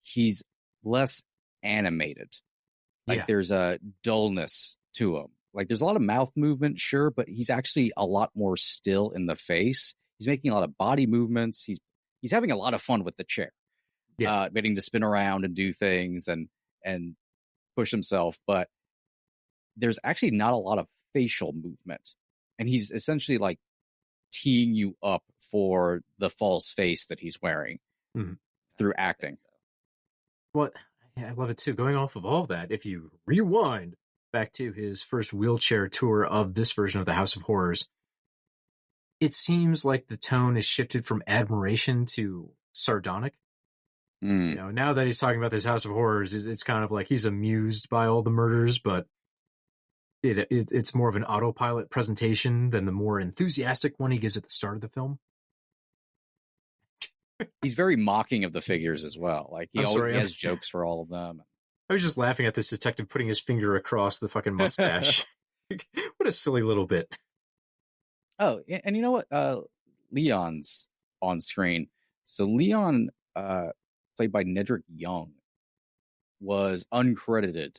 he's less animated. Like there's a dullness to him. Like there's a lot of mouth movement, sure, but he's actually a lot more still in the face. He's making a lot of body movements. He's having a lot of fun with the chair. Getting to spin around and do things and push himself, but there's actually not a lot of facial movement. And he's essentially like teeing you up for the false face that he's wearing through acting. Well, I love it too. Going off of all of that, if you rewind back to his first wheelchair tour of this version of the House of Horrors, it seems like the tone has shifted from admiration to sardonic. Now that he's talking about this House of Horrors, it's kind of like he's amused by all the murders, but it's more of an autopilot presentation than the more enthusiastic one he gives at the start of the film. He's very mocking of the figures as well. Like he has jokes for all of them. I was just laughing at this detective putting his finger across the fucking mustache. What a silly little bit. Oh, and you know what? Leon's on screen. So Leon, played by Nedrick Young, was uncredited.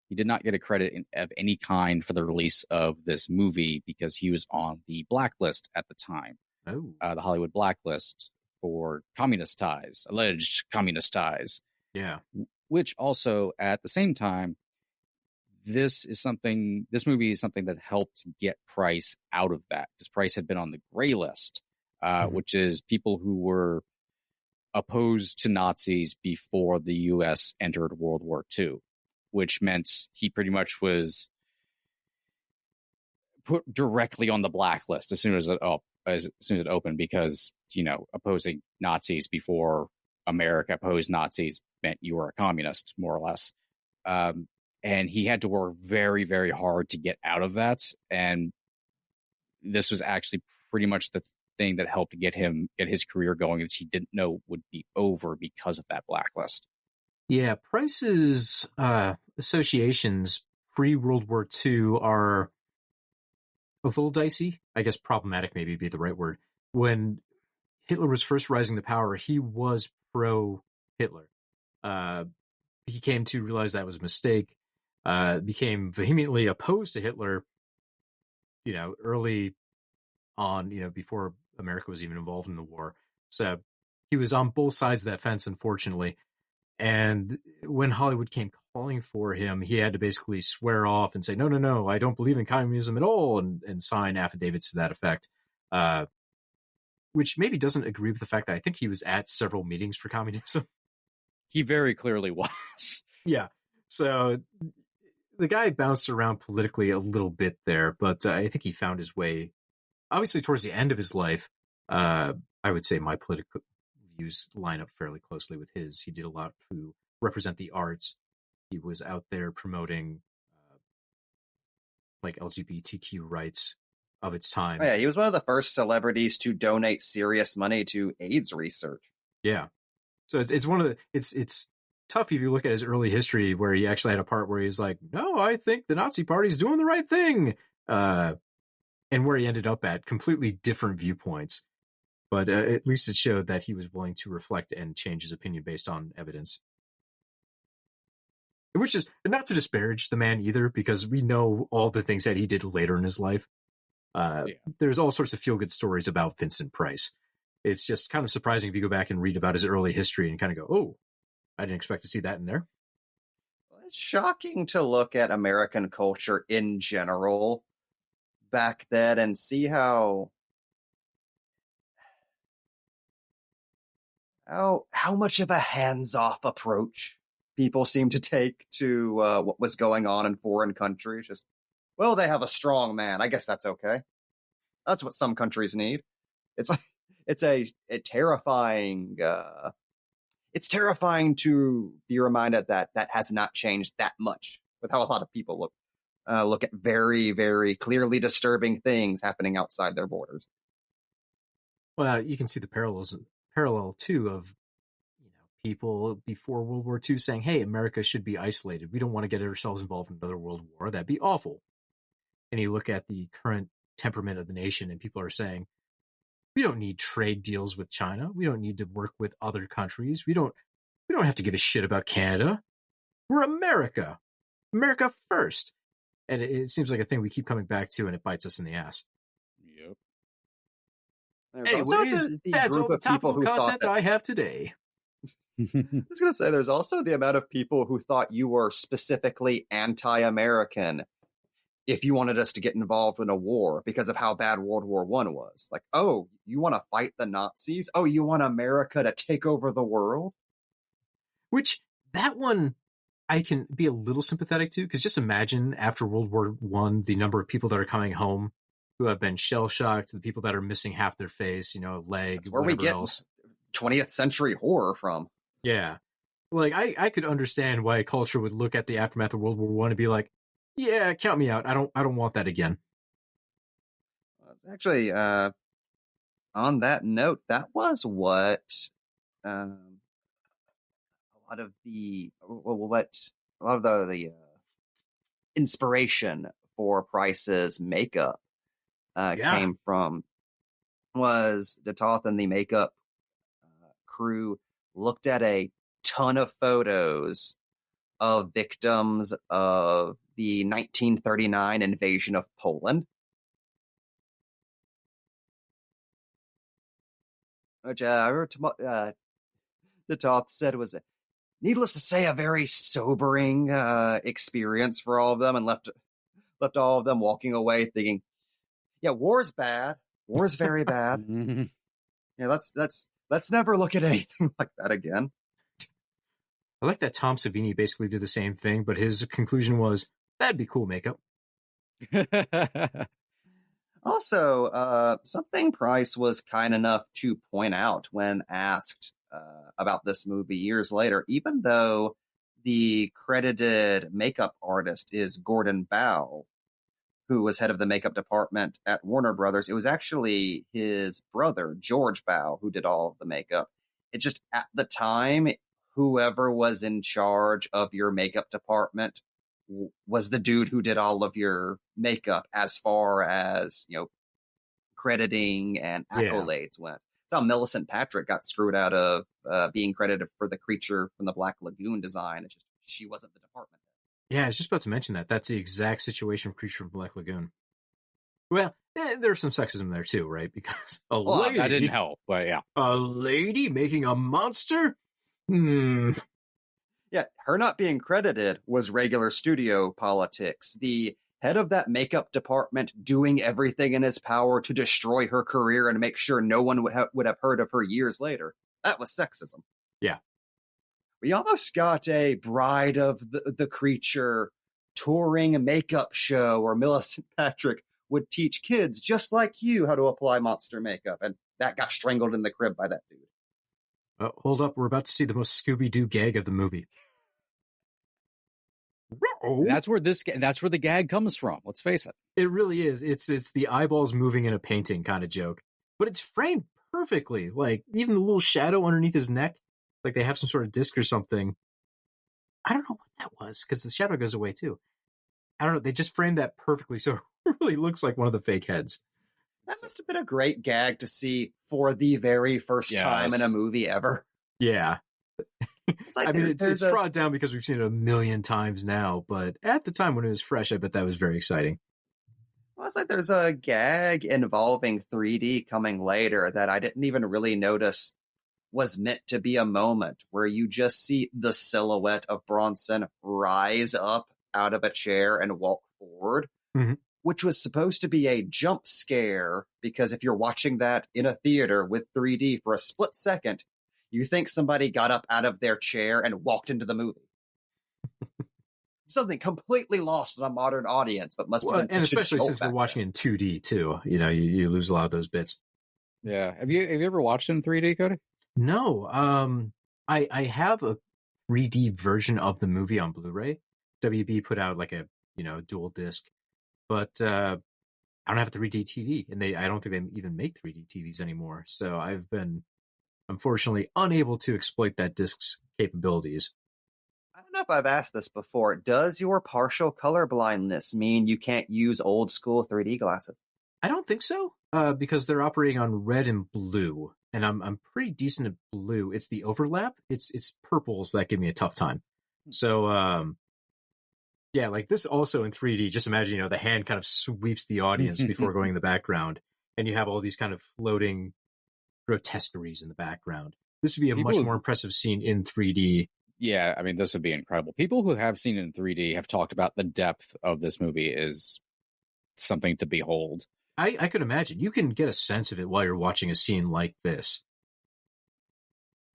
He did not get a credit of any kind for the release of this movie because he was on the blacklist at the time. The Hollywood blacklist for communist ties, alleged communist ties. Yeah. Which also, at the same time, this movie is something that helped get Price out of that, because Price had been on the gray list, which is people who were opposed to Nazis before the U.S. entered World War II, which meant he pretty much was put directly on the blacklist as soon as it opened, because, opposing Nazis before America opposed Nazis meant you were a communist, more or less. And he had to work very, very hard to get out of that. And this was actually pretty much the thing that helped get his career going, which he didn't know would be over because of that blacklist. Yeah, Price's associations pre-World War II are a little dicey. I guess problematic maybe be the right word. When Hitler was first rising to power, he was pro-Hitler. He came to realize that was a mistake, became vehemently opposed to Hitler, early on, before America was even involved in the war. So he was on both sides of that fence, unfortunately. And when Hollywood came calling for him, he had to basically swear off and say, no, I don't believe in communism at all, and sign affidavits to that effect, which maybe doesn't agree with the fact that I think he was at several meetings for communism. He very clearly was. Yeah. So the guy bounced around politically a little bit there, but I think he found his way. Obviously, towards the end of his life, I would say my political views line up fairly closely with his. He did a lot to represent the arts. He was out there promoting like LGBTQ rights of its time. Oh, yeah, he was one of the first celebrities to donate serious money to AIDS research. Yeah. So it's one of the it's tough if you look at his early history, where he actually had a part where he's like, no, I think the Nazi Party's doing the right thing. And where he ended up at, completely different viewpoints. But at least it showed that he was willing to reflect and change his opinion based on evidence. Which is not to disparage the man either, because we know all the things that he did later in his life. There's all sorts of feel-good stories about Vincent Price. It's just kind of surprising if you go back and read about his early history and kind of go, oh, I didn't expect to see that in there. It's shocking to look at American culture in general back then and see how much of a hands-off approach people seem to take to what was going on in foreign countries. Just, well, they have a strong man. I guess that's okay. That's what some countries need. It's like it's a terrifying. It's terrifying to be reminded that has not changed that much with how a lot of people look at very, very clearly disturbing things happening outside their borders. Well, you can see the parallel too of people before World War II saying, hey, America should be isolated. We don't want to get ourselves involved in another world war. That'd be awful. And you look at the current temperament of the nation, and people are saying, we don't need trade deals with China. We don't need to work with other countries. We don't have to give a shit about Canada. We're America. America first. And it seems like a thing we keep coming back to, and it bites us in the ass. Yep. Anyways, that's all the topical content I have today. I was going to say, there's also the amount of people who thought you were specifically anti-American if you wanted us to get involved in a war because of how bad World War I was. Like, oh, you want to fight the Nazis? Oh, you want America to take over the world? Which, that one, I can be a little sympathetic to, because just imagine after World War I, the number of people that are coming home who have been shell-shocked, the people that are missing half their face, leg, that's where whatever we get else. 20th century horror from. Yeah. Like, I could understand why a culture would look at the aftermath of World War I and be like, yeah, count me out. I don't want that again. Actually, on that note, that was what a lot of the inspiration for Price's makeup came from. Was De Toth and the makeup crew looked at a ton of photos of victims of the 1939 invasion of Poland, which De Toth said was needless to say, a very sobering experience for all of them, and left all of them walking away thinking, yeah, war's bad. War's very bad. Yeah, let's never look at anything like that again. I like that Tom Savini basically did the same thing, but his conclusion was, that'd be cool makeup. Also, something Price was kind enough to point out when asked about this movie years later, even though the credited makeup artist is Gordon Bow, who was head of the makeup department at Warner Brothers, it was actually his brother, George Bow, who did all of the makeup. It just, at the time, whoever was in charge of your makeup department was the dude who did all of your makeup as far as, crediting and accolades went. That's how Millicent Patrick got screwed out of being credited for the creature from the Black Lagoon design. It's just, she wasn't the department. Yeah, I was just about to mention that. That's the exact situation of Creature from Black Lagoon. Well, there's some sexism there too, right? Because lady, that didn't help, but yeah. A lady making a monster? Yeah, her not being credited was regular studio politics. The head of that makeup department doing everything in his power to destroy her career and make sure no one would have heard of her years later. That was sexism. Yeah. We almost got a Bride of the Creature touring makeup show where Millicent Patrick would teach kids just like you how to apply monster makeup, and that got strangled in the crib by that dude. Hold up, we're about to see the most Scooby-Doo gag of the movie. That's where the gag comes from. Let's face it. It really is. It's the eyeballs moving in a painting kind of joke, but it's framed perfectly. Like even the little shadow underneath his neck, like they have some sort of disc or something. I don't know what that was because the shadow goes away too. I don't know. They just framed that perfectly, so it really looks like one of the fake heads. That must have been a great gag to see for the very first time in a movie ever. Yeah. It's like it's trod down because we've seen it a million times now, but at the time when it was fresh, I bet that was very exciting. Well, it's like there's a gag involving 3D coming later that I didn't even really notice was meant to be a moment where you just see the silhouette of Bronson rise up out of a chair and walk forward, which was supposed to be a jump scare, because if you're watching that in a theater with 3D for a split second, you think somebody got up out of their chair and walked into the movie. Something completely lost on a modern audience, but must have been, and especially since we're watching in 2D too. You lose a lot of those bits. Yeah. Have you ever watched it in 3D, Cody? No. I have a 3D version of the movie on Blu-ray. WB put out like a dual disc, but I don't have a 3D TV, and I don't think they even make 3D TVs anymore. So I've been unfortunately unable to exploit that disc's capabilities. I don't know if I've asked this before. Does your partial color blindness mean you can't use old school 3D glasses? I don't think so, because they're operating on red and blue, and I'm pretty decent at blue. It's the overlap. It's purples that give me a tough time. So yeah, like this also in 3D. Just imagine, the hand kind of sweeps the audience before going in the background, and you have all these kind of floating grotesqueries in the background. This would be a much more impressive scene in 3D. Yeah, I mean, this would be incredible. People who have seen it in 3D have talked about the depth of this movie is something to behold. I could imagine. You can get a sense of it while you're watching a scene like this.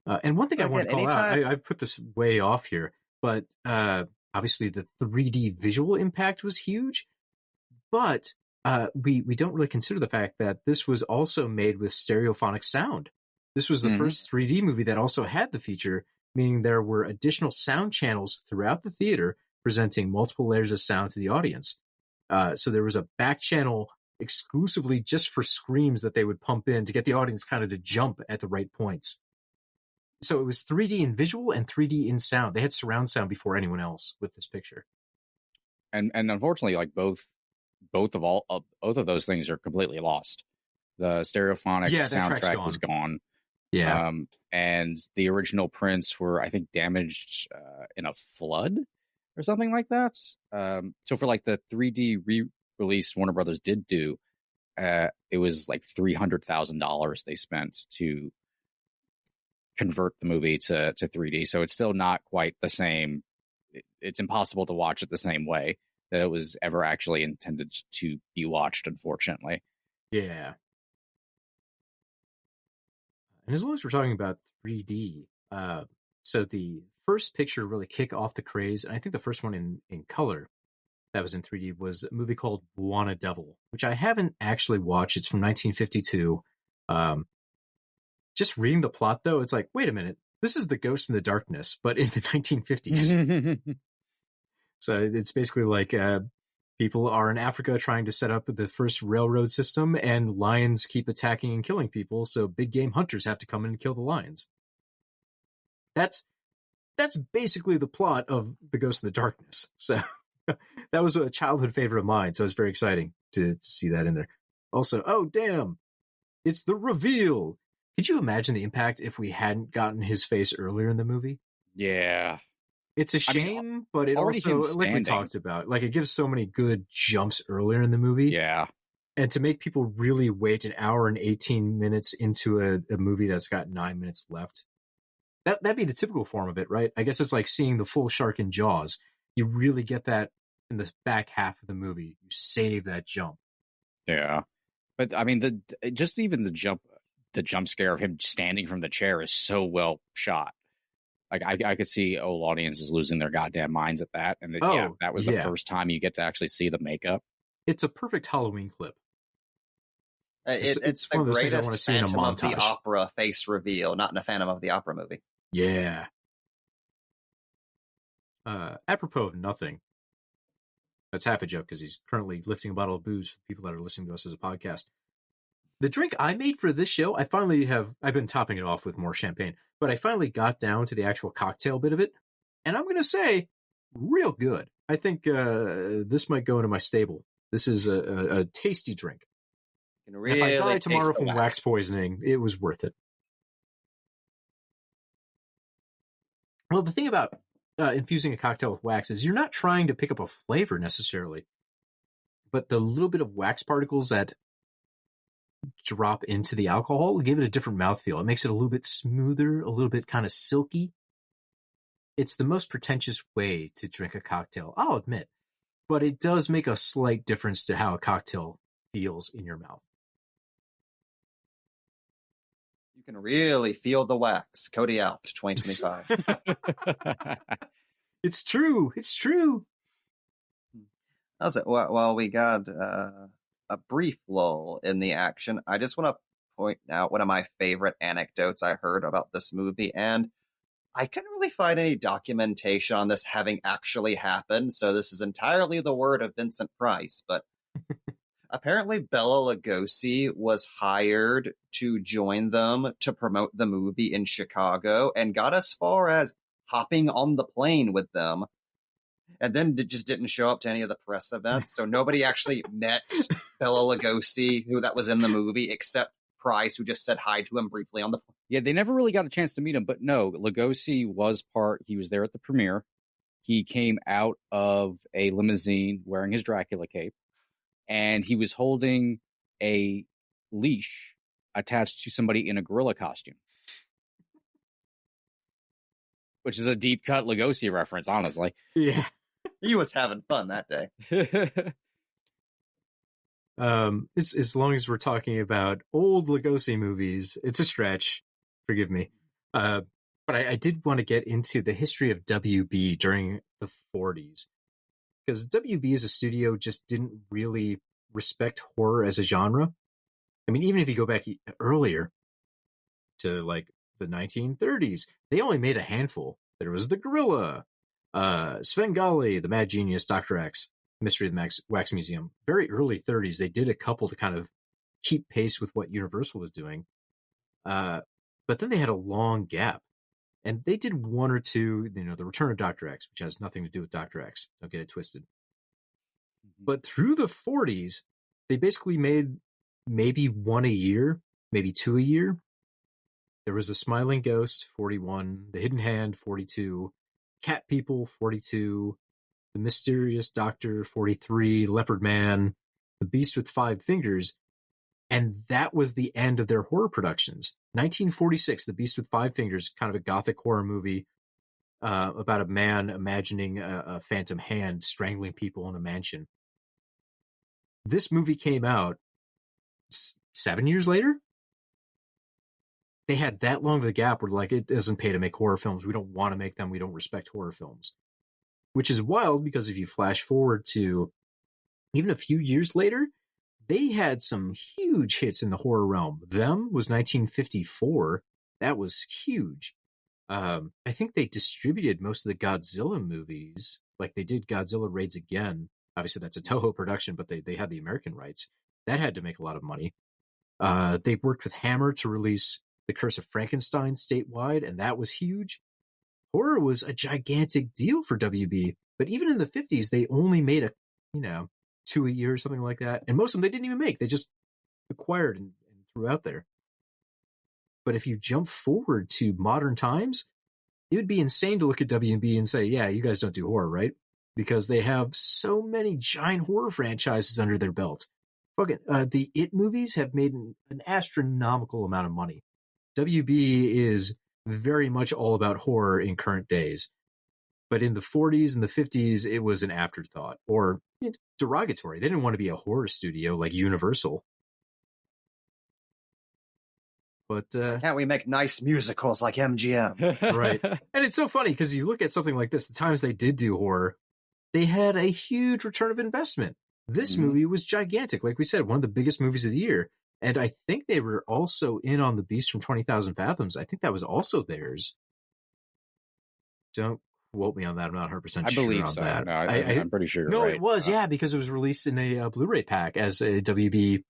And one thing I want to call out, I've put this way off here, but obviously the 3D visual impact was huge, but we don't really consider the fact that this was also made with stereophonic sound. This was the first 3D movie that also had the feature, meaning there were additional sound channels throughout the theater presenting multiple layers of sound to the audience. So there was a back channel exclusively just for screams that they would pump in to get the audience kind of to jump at the right points. So it was 3D in visual and 3D in sound. They had surround sound before anyone else with this picture. And unfortunately, like both of those things are completely lost. The stereophonic soundtrack was gone. Yeah. And the original prints were, I think, damaged in a flood or something like that. So for like the 3D re-release Warner Brothers did do, it was like $300,000 they spent to convert the movie to 3D. So it's still not quite the same. It's impossible to watch it the same way that it was ever actually intended to be watched, unfortunately. Yeah. And as long as we're talking about 3D, so the first picture to really kick off the craze, and I think the first one in color that was in 3D, was a movie called Buona Devil, which I haven't actually watched. It's from 1952. Just reading the plot, though, it's like, wait a minute, this is The Ghost in the Darkness, but in the 1950s. So it's basically like people are in Africa trying to set up the first railroad system, and lions keep attacking and killing people, so big game hunters have to come in and kill the lions. That's basically the plot of The Ghost in the Darkness. So that was a childhood favorite of mine, so it was very exciting to see that in there. Also, oh, damn, it's the reveal. Could you imagine the impact if we hadn't gotten his face earlier in the movie? Yeah. It's a shame, but it also, like we talked about, like it gives so many good jumps earlier in the movie. Yeah. And to make people really wait an hour and 18 minutes into a movie that's got 9 minutes left, that'd be the typical form of it, right? I guess it's like seeing the full shark in Jaws. You really get that in the back half of the movie. You save that jump. Yeah. But I mean, the jump scare of him standing from the chair is so well shot. Like I could see old audiences losing their goddamn minds at that. And that was the first time you get to actually see the makeup. It's a perfect Halloween clip. It's one of the those things I want to greatest see in a Phantom of montage. the Opera face reveal, not in a Phantom of the Opera movie. Yeah. Apropos of nothing. That's half a joke because he's currently lifting a bottle of booze for the people that are listening to us as a podcast. The drink I made for this show, I've been topping it off with more champagne, but I finally got down to the actual cocktail bit of it. And I'm going to say, real good. I think this might go into my stable. This is a tasty drink. Really if I die tomorrow from wax poisoning, it was worth it. Well, the thing about infusing a cocktail with wax is you're not trying to pick up a flavor necessarily, but the little bit of wax particles that drop into the alcohol give it a different mouthfeel. It makes it a little bit smoother, a little bit kind of silky. It's the most pretentious way to drink a cocktail, I'll admit, but it does make a slight difference to how a cocktail feels in your mouth. You can really feel the wax. Cody out 2025. It's true. It's true. How's it? Well, we got a brief lull in the action. I just want to point out one of my favorite anecdotes I heard about this movie, and I couldn't really find any documentation on this having actually happened, so this is entirely the word of Vincent Price, but apparently Bela Lugosi was hired to join them to promote the movie in Chicago and got as far as hopping on the plane with them, and then just didn't show up to any of the press events, so nobody actually met Bela Lugosi, who that was in the movie, except Price, who just said hi to him briefly on the plane. Yeah, they never really got a chance to meet him, but no, Lugosi was he was there at the premiere. He came out of a limousine wearing his Dracula cape, and he was holding a leash attached to somebody in a gorilla costume. Which is a deep cut Lugosi reference, honestly. Yeah. He was having fun that day. As long as we're talking about old Lugosi movies, it's a stretch. Forgive me. But I did want to get into the history of WB during the 40s. Because WB as a studio just didn't really respect horror as a genre. I mean, even if you go back earlier to like the 1930s, they only made a handful. There was The Gorilla, Svengali, The Mad Genius, Dr. X, Mystery of the Wax Museum. Very early 30s, they did a couple to kind of keep pace with what Universal was doing. But then they had a long gap. And they did one or two, The Return of Dr. X, which has nothing to do with Dr. X. Don't get it twisted. Mm-hmm. But through the 40s, they basically made maybe one a year, maybe two a year. There was The Smiling Ghost, 41, The Hidden Hand, 42, Cat People, 42, The Mysterious Doctor, 43, Leopard Man, The Beast with Five Fingers. And that was the end of their horror productions. 1946, The Beast with Five Fingers, kind of a gothic horror movie about a man imagining a phantom hand strangling people in a mansion. This movie came out 7 years later. They had that long of a gap where like, it doesn't pay to make horror films. We don't want to make them. We don't respect horror films. Which is wild because if you flash forward to even a few years later, they had some huge hits in the horror realm. Them was 1954. That was huge. I think they distributed most of the Godzilla movies. Like they did Godzilla Raids Again. Obviously that's a Toho production, but they had the American rights. That had to make a lot of money. They worked with Hammer to release The Curse of Frankenstein statewide, and that was huge. Horror was a gigantic deal for WB, but even in the 50s, they only made 2 a year or something like that. And most of them they didn't even make. They just acquired and threw out there. But if you jump forward to modern times, it would be insane to look at WB and say, yeah, you guys don't do horror, right? Because they have so many giant horror franchises under their belt. Fucking, the It movies have made an astronomical amount of money. WB is very much all about horror in current days. But in the 40s and the 50s, it was an afterthought or derogatory. They didn't want to be a horror studio like Universal. But can't we make nice musicals like MGM? Right. And it's so funny because you look at something like this, the times they did do horror, they had a huge return of investment. This movie was gigantic. Like we said, one of the biggest movies of the year. And I think they were also in on The Beast from 20,000 Fathoms. I think that was also theirs. Don't quote me on that. I'm not 100% sure believe on so. that. No, I'm pretty sure you're no, right. it was, yeah, because it was released in a Blu-ray pack as a WB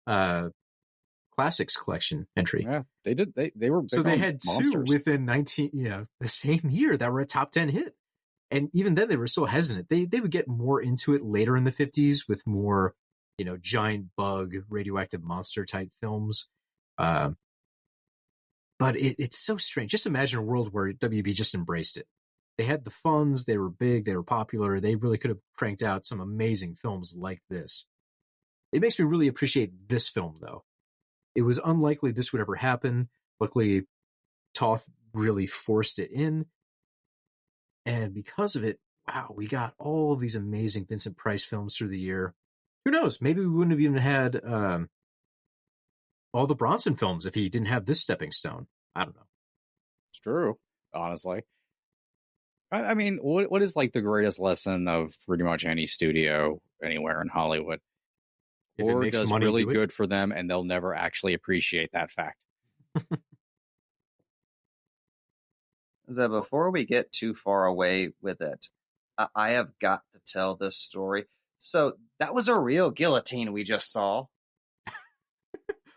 Classics collection entry. Yeah, they did. They were big so they on had monsters. two within the same year that were a top 10 hit. And even then they were still hesitant. They would get more into it later in the 50s with more, giant bug, radioactive monster type films. But it's so strange. Just imagine a world where WB just embraced it. They had the funds, they were big, they were popular, they really could have cranked out some amazing films like this. It makes me really appreciate this film, though. It was unlikely this would ever happen. Luckily, Toth really forced it in. And because of it, wow, we got all these amazing Vincent Price films through the year. Who knows? Maybe we wouldn't have even had all the Bronson films if he didn't have this stepping stone. I don't know. It's true, honestly. I mean, what is like the greatest lesson of pretty much any studio anywhere in Hollywood? If it Horror makes does money, really do it. good for them, and they'll never actually appreciate that fact. So before we get too far away with it, I have got to tell this story. So that was a real guillotine we just saw.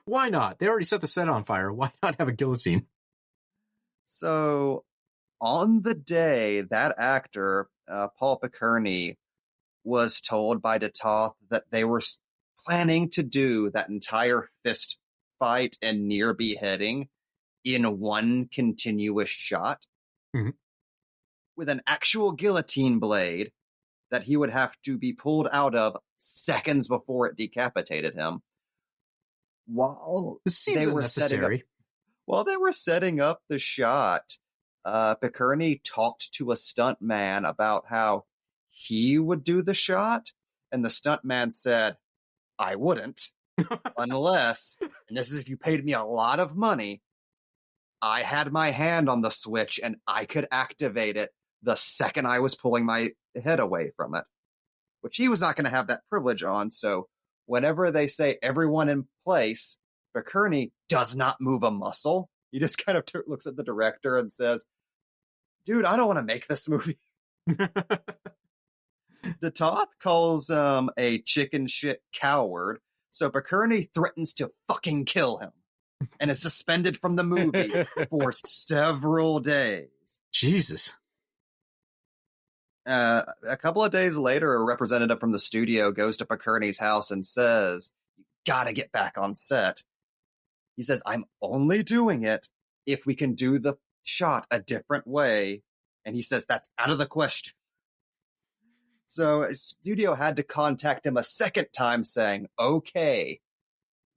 Why not? They already set the set on fire. Why not have a guillotine? So on the day that actor, Paul Picerni, was told by De Toth that they were planning to do that entire fist fight and near beheading in one continuous shot with an actual guillotine blade that he would have to be pulled out of seconds before it decapitated him. While This seems unnecessary. While they were setting up the shot, Picerni talked to a stuntman about how he would do the shot, and the stuntman said, I wouldn't, unless, and this is if you paid me a lot of money, I had my hand on the switch and I could activate it the second I was pulling my head away from it, which he was not going to have that privilege on. So whenever they say everyone in place, Picerni does not move a muscle. He just kind of looks at the director and says, dude, I don't want to make this movie. De Toth calls a chicken shit coward, so Picerni threatens to fucking kill him and is suspended from the movie for several days. Jesus. A couple of days later, a representative from the studio goes to Picerni's house and says, you gotta get back on set. He says, I'm only doing it if we can do the shot a different way. And he says, that's out of the question. So a studio had to contact him a second time saying, okay,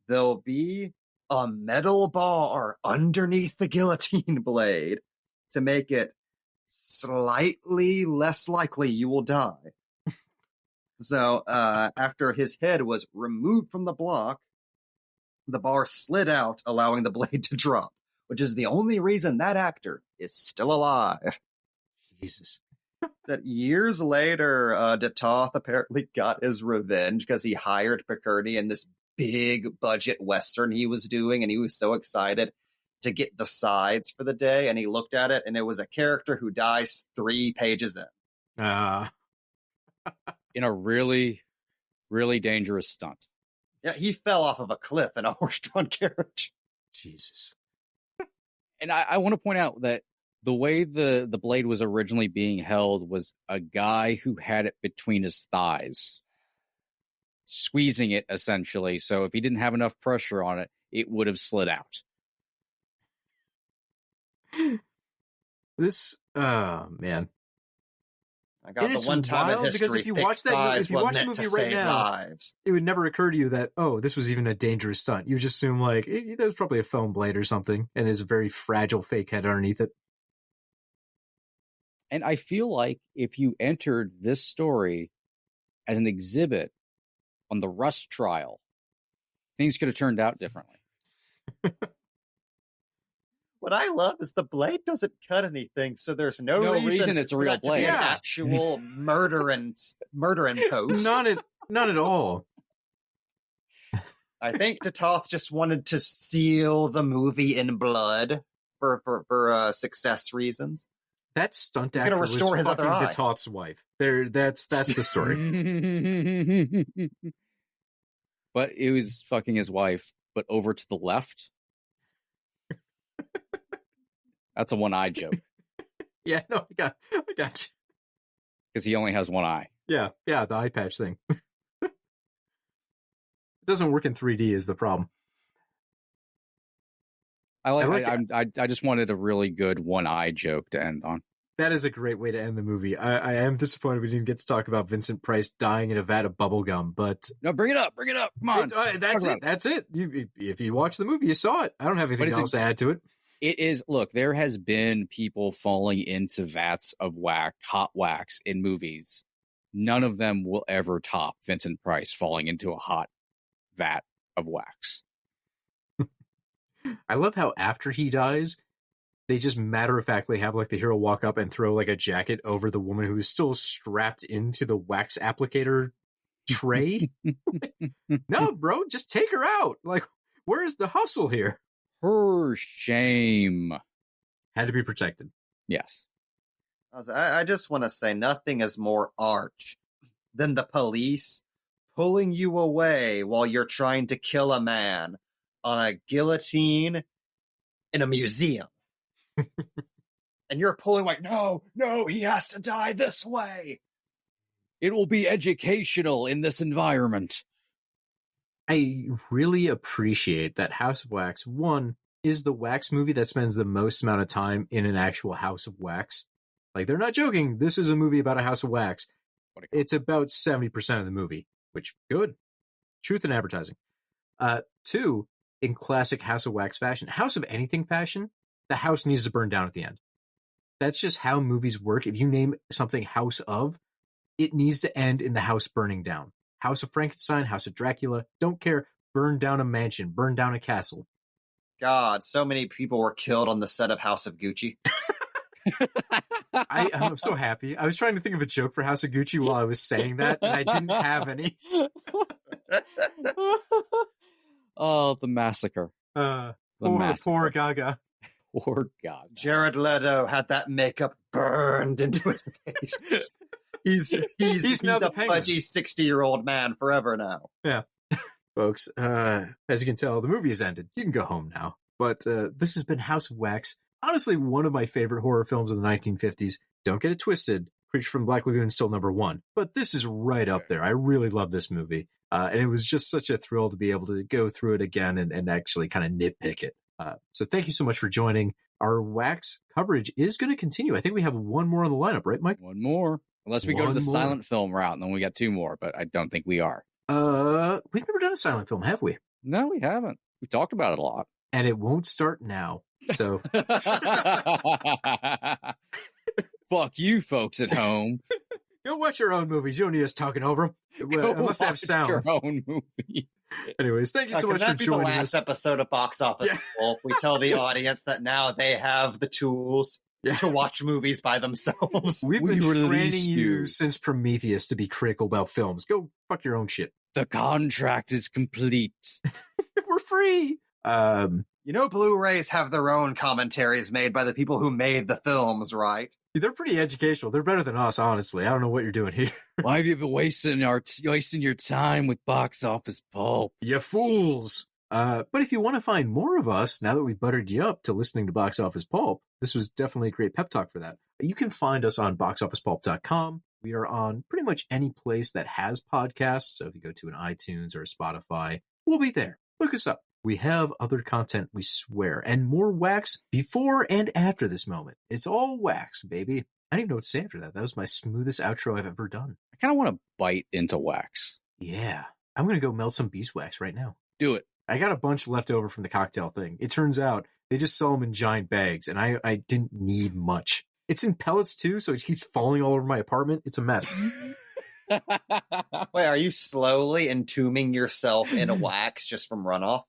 there'll be a metal bar underneath the guillotine blade to make it slightly less likely you will die. So after his head was removed from the block, the bar slid out, allowing the blade to drop, which is the only reason that actor is still alive. Jesus. That years later, De Toth apparently got his revenge because he hired Picardy in this big budget Western he was doing, and he was so excited to get the sides for the day, and he looked at it, and it was a character who dies 3 pages in. In a really, really dangerous stunt. Yeah, he fell off of a cliff in a horse-drawn carriage. Jesus. And I want to point out that the way the blade was originally being held was a guy who had it between his thighs, squeezing it essentially. So if he didn't have enough pressure on it, it would have slid out. This, man. I got the one time in history because if you watch the movie right now, lives. It would never occur to you that, oh, this was even a dangerous stunt. You just assume like that was probably a foam blade or something, and there's a very fragile fake head underneath it. And I feel like if you entered this story as an exhibit on the Rust trial, things could have turned out differently. What I love is the blade doesn't cut anything, so there's no reason it's a real blade. To be an actual murder in post. Not at all. I think De Toth just wanted to seal the movie in blood for success reasons. That stunt actor was fucking De Toth's wife. That's the story. But it was fucking his wife, but over to the left. That's a one-eye joke. Yeah, no, I got you. Because he only has one eye. Yeah, the eye patch thing. It doesn't work in 3D is the problem. I just wanted a really good one-eye joke to end on. That is a great way to end the movie. I am disappointed we didn't get to talk about Vincent Price dying in a vat of bubblegum, but... No, bring it up. Come on. That's it. If you watch the movie, you saw it. I don't have anything else to add to it. It is, look, there has been people falling into vats of hot wax in movies. None of them will ever top Vincent Price falling into a hot vat of wax. I love how after he dies, they just matter-of-factly have like the hero walk up and throw like a jacket over the woman who is still strapped into the wax applicator tray. No, bro, just take her out. Like, where's the hustle here? Her shame. Had to be protected. Yes. I just want to say nothing is more arch than the police pulling you away while you're trying to kill a man on a guillotine in a museum. And you're pulling like, no, he has to die this way. It will be educational in this environment. I really appreciate that House of Wax, one, is the wax movie that spends the most amount of time in an actual house of wax. Like, they're not joking. This is a movie about a house of wax. It's about 70% of the movie, which, good. Truth in advertising. 2, in classic House of Wax fashion, House of Anything fashion, the house needs to burn down at the end. That's just how movies work. If you name something House of, it needs to end in the house burning down. House of Frankenstein, House of Dracula, don't care. Burn down a mansion, burn down a castle. God, so many people were killed on the set of House of Gucci. I'm so happy. I was trying to think of a joke for House of Gucci while I was saying that, and I didn't have any. Oh, the massacre. Poor Gaga. Poor Gaga. Jared Leto had that makeup burned into his face. He's now a pudgy 60-year-old man forever now. Yeah. Folks, as you can tell, the movie has ended. You can go home now. But this has been House of Wax. Honestly, one of my favorite horror films of the 1950s. Don't get it twisted. Creature from Black Lagoon is still number 1. But this is right up there. I really love this movie. And it was just such a thrill to be able to go through it again and actually kind of nitpick it. So thank you so much for joining. Our Wax coverage is going to continue. I think we have one more on the lineup, right, Mike? One more. Unless we go to the silent film route, and then we got 2 more, but I don't think we are. We've never done a silent film, have we? No, we haven't. We talked about it a lot. And it won't start now. So fuck you folks at home. Go watch your own movies. You don't need us talking over them. Unless they have sound. Your own movie. Anyways, thank you so much for joining the last us. episode of Box Office Pulp. We tell the audience that now they have the tools to watch movies by themselves. We've been training you since Prometheus to be critical about films. Go fuck your own shit. The contract is complete. We're free. Blu-rays have their own commentaries made by the people who made the films, right? They're pretty educational. They're better than us, honestly. I don't know what you're doing here. Why have you been wasting your time with Box Office Pulp? You fools. But if you want to find more of us, now that we've buttered you up to listening to Box Office Pulp, this was definitely a great pep talk for that. You can find us on boxofficepulp.com. We are on pretty much any place that has podcasts. So if you go to an iTunes or a Spotify, we'll be there. Look us up. We have other content, we swear, and more wax before and after this moment. It's all wax, baby. I don't even know what to say after that. That was my smoothest outro I've ever done. I kind of want to bite into wax. Yeah. I'm going to go melt some beeswax right now. Do it. I got a bunch left over from the cocktail thing. It turns out they just sell them in giant bags, and I didn't need much. It's in pellets, too, so it keeps falling all over my apartment. It's a mess. Wait, are you slowly entombing yourself in wax just from runoff?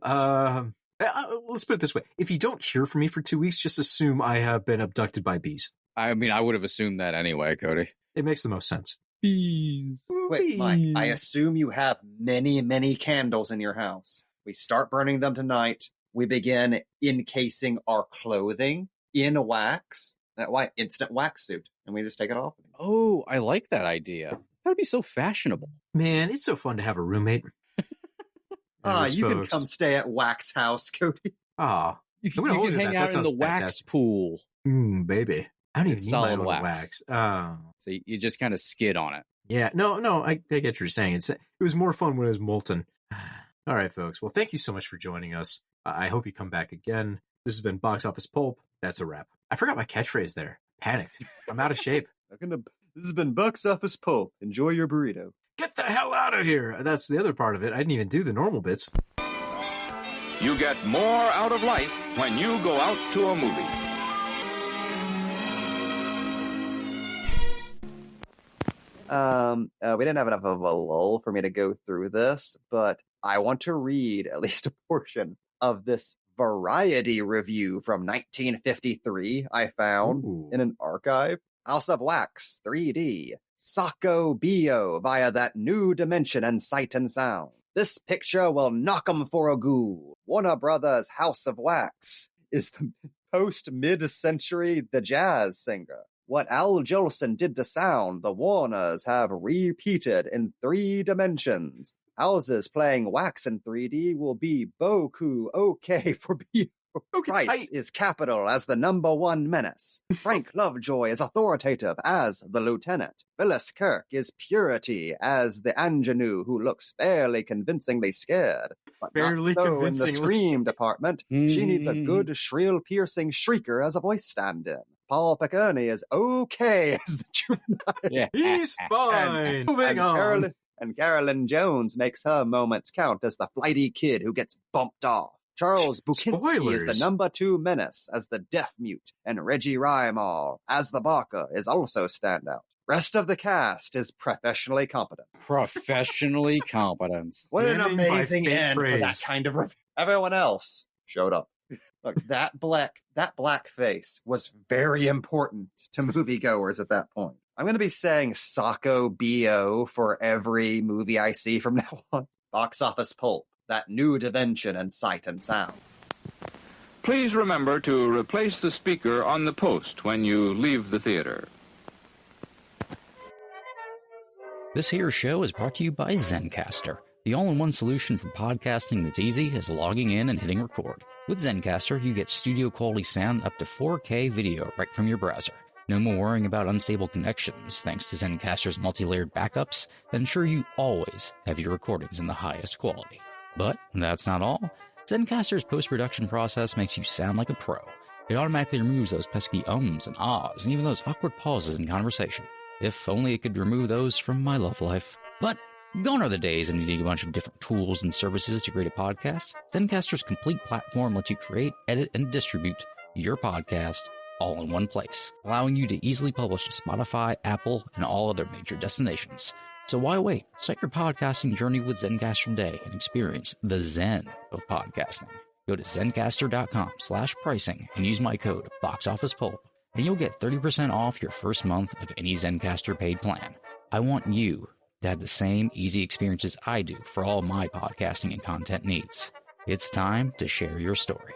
Let's put it this way. If you don't hear from me for 2 weeks, just assume I have been abducted by bees. I mean, I would have assumed that anyway, Cody. It makes the most sense. Bees. Wait, Mike, I assume you have many, many candles in your house. We start burning them tonight. We begin encasing our clothing in wax. Instant wax suit. And we just take it off. Oh, I like that idea. That'd be so fashionable. Man, it's so fun to have a roommate. You can come stay at Wax House, Cody. You can hang out in the wax pool. Baby. I don't even need my own wax. So you just kind of skid on it. Yeah, no, I get what you're saying. It was more fun when it was molten. All right, folks. Well, thank you so much for joining us. I hope you come back again. This has been Box Office Pulp. That's a wrap. I forgot my catchphrase there. Panicked. I'm out of shape. This has been Box Office Pulp. Enjoy your burrito. Get the hell out of here. That's the other part of it. I didn't even do the normal bits. You get more out of life when you go out to a movie. We didn't have enough of a lull for me to go through this, but I want to read at least a portion of this Variety review from 1953 I found in an archive. House of Wax 3D. Sacco Bio via that new dimension and sight and sound. This picture will knock 'em for a ghoul. Warner Brothers' House of Wax is the post-mid-century The Jazz Singer. What Al Jolson did to sound, the Warners have repeated in 3 dimensions. Houses playing wax in 3D will be Boku okay for Bio. Price is capital as the #1 menace. Frank Lovejoy is authoritative as the lieutenant. Phyllis Kirk is purity as the ingenue who looks fairly convincingly scared. But fairly not so convincingly. in the scream department. She needs a good, shrill, piercing shrieker as a voice stand-in. Paul Pickerney is okay as the juvenile. Yeah. He's fine. Moving on. Carolyn Jones makes her moments count as the flighty kid who gets bumped off. Charles Bukinski is the #2 menace as the deaf mute, and Reggie Rymall as the Barker is also standout. Rest of the cast is professionally competent. Professionally competent. What an Damning by amazing fate end for that praise. kind of review. Everyone else showed up. Look, that black face was very important to moviegoers at that point. I'm going to be saying Sacco Bio for every movie I see from now on. Box Office Pulp. That new dimension and sight and sound. Please remember to replace the speaker on the post when you leave the theater. This here show is brought to you by Zencastr, the all-in-one solution for podcasting that's easy as logging in and hitting record. With Zencastr, you get studio-quality sound up to 4K video right from your browser. No more worrying about unstable connections thanks to Zencastr's multi-layered backups that ensure you always have your recordings in the highest quality. But that's not all. Zencastr's post-production process makes you sound like a pro. It automatically removes those pesky ums and ahs and even those awkward pauses in conversation. If only it could remove those from my love life. But Gone are the days of needing a bunch of different tools and services to create a podcast. Zencaster's complete platform lets you create, edit, and distribute your podcast all in one place, allowing you to easily publish to Spotify, Apple, and all other major destinations. So why wait? Start your podcasting journey with Zencastr today and experience the Zen of podcasting. Go to zencastr.com/pricing and use my code BOXOFFICEPULP, and you'll get 30% off your first month of any Zencastr paid plan. I want you to have the same easy experiences I do for all my podcasting and content needs. It's time to share your story.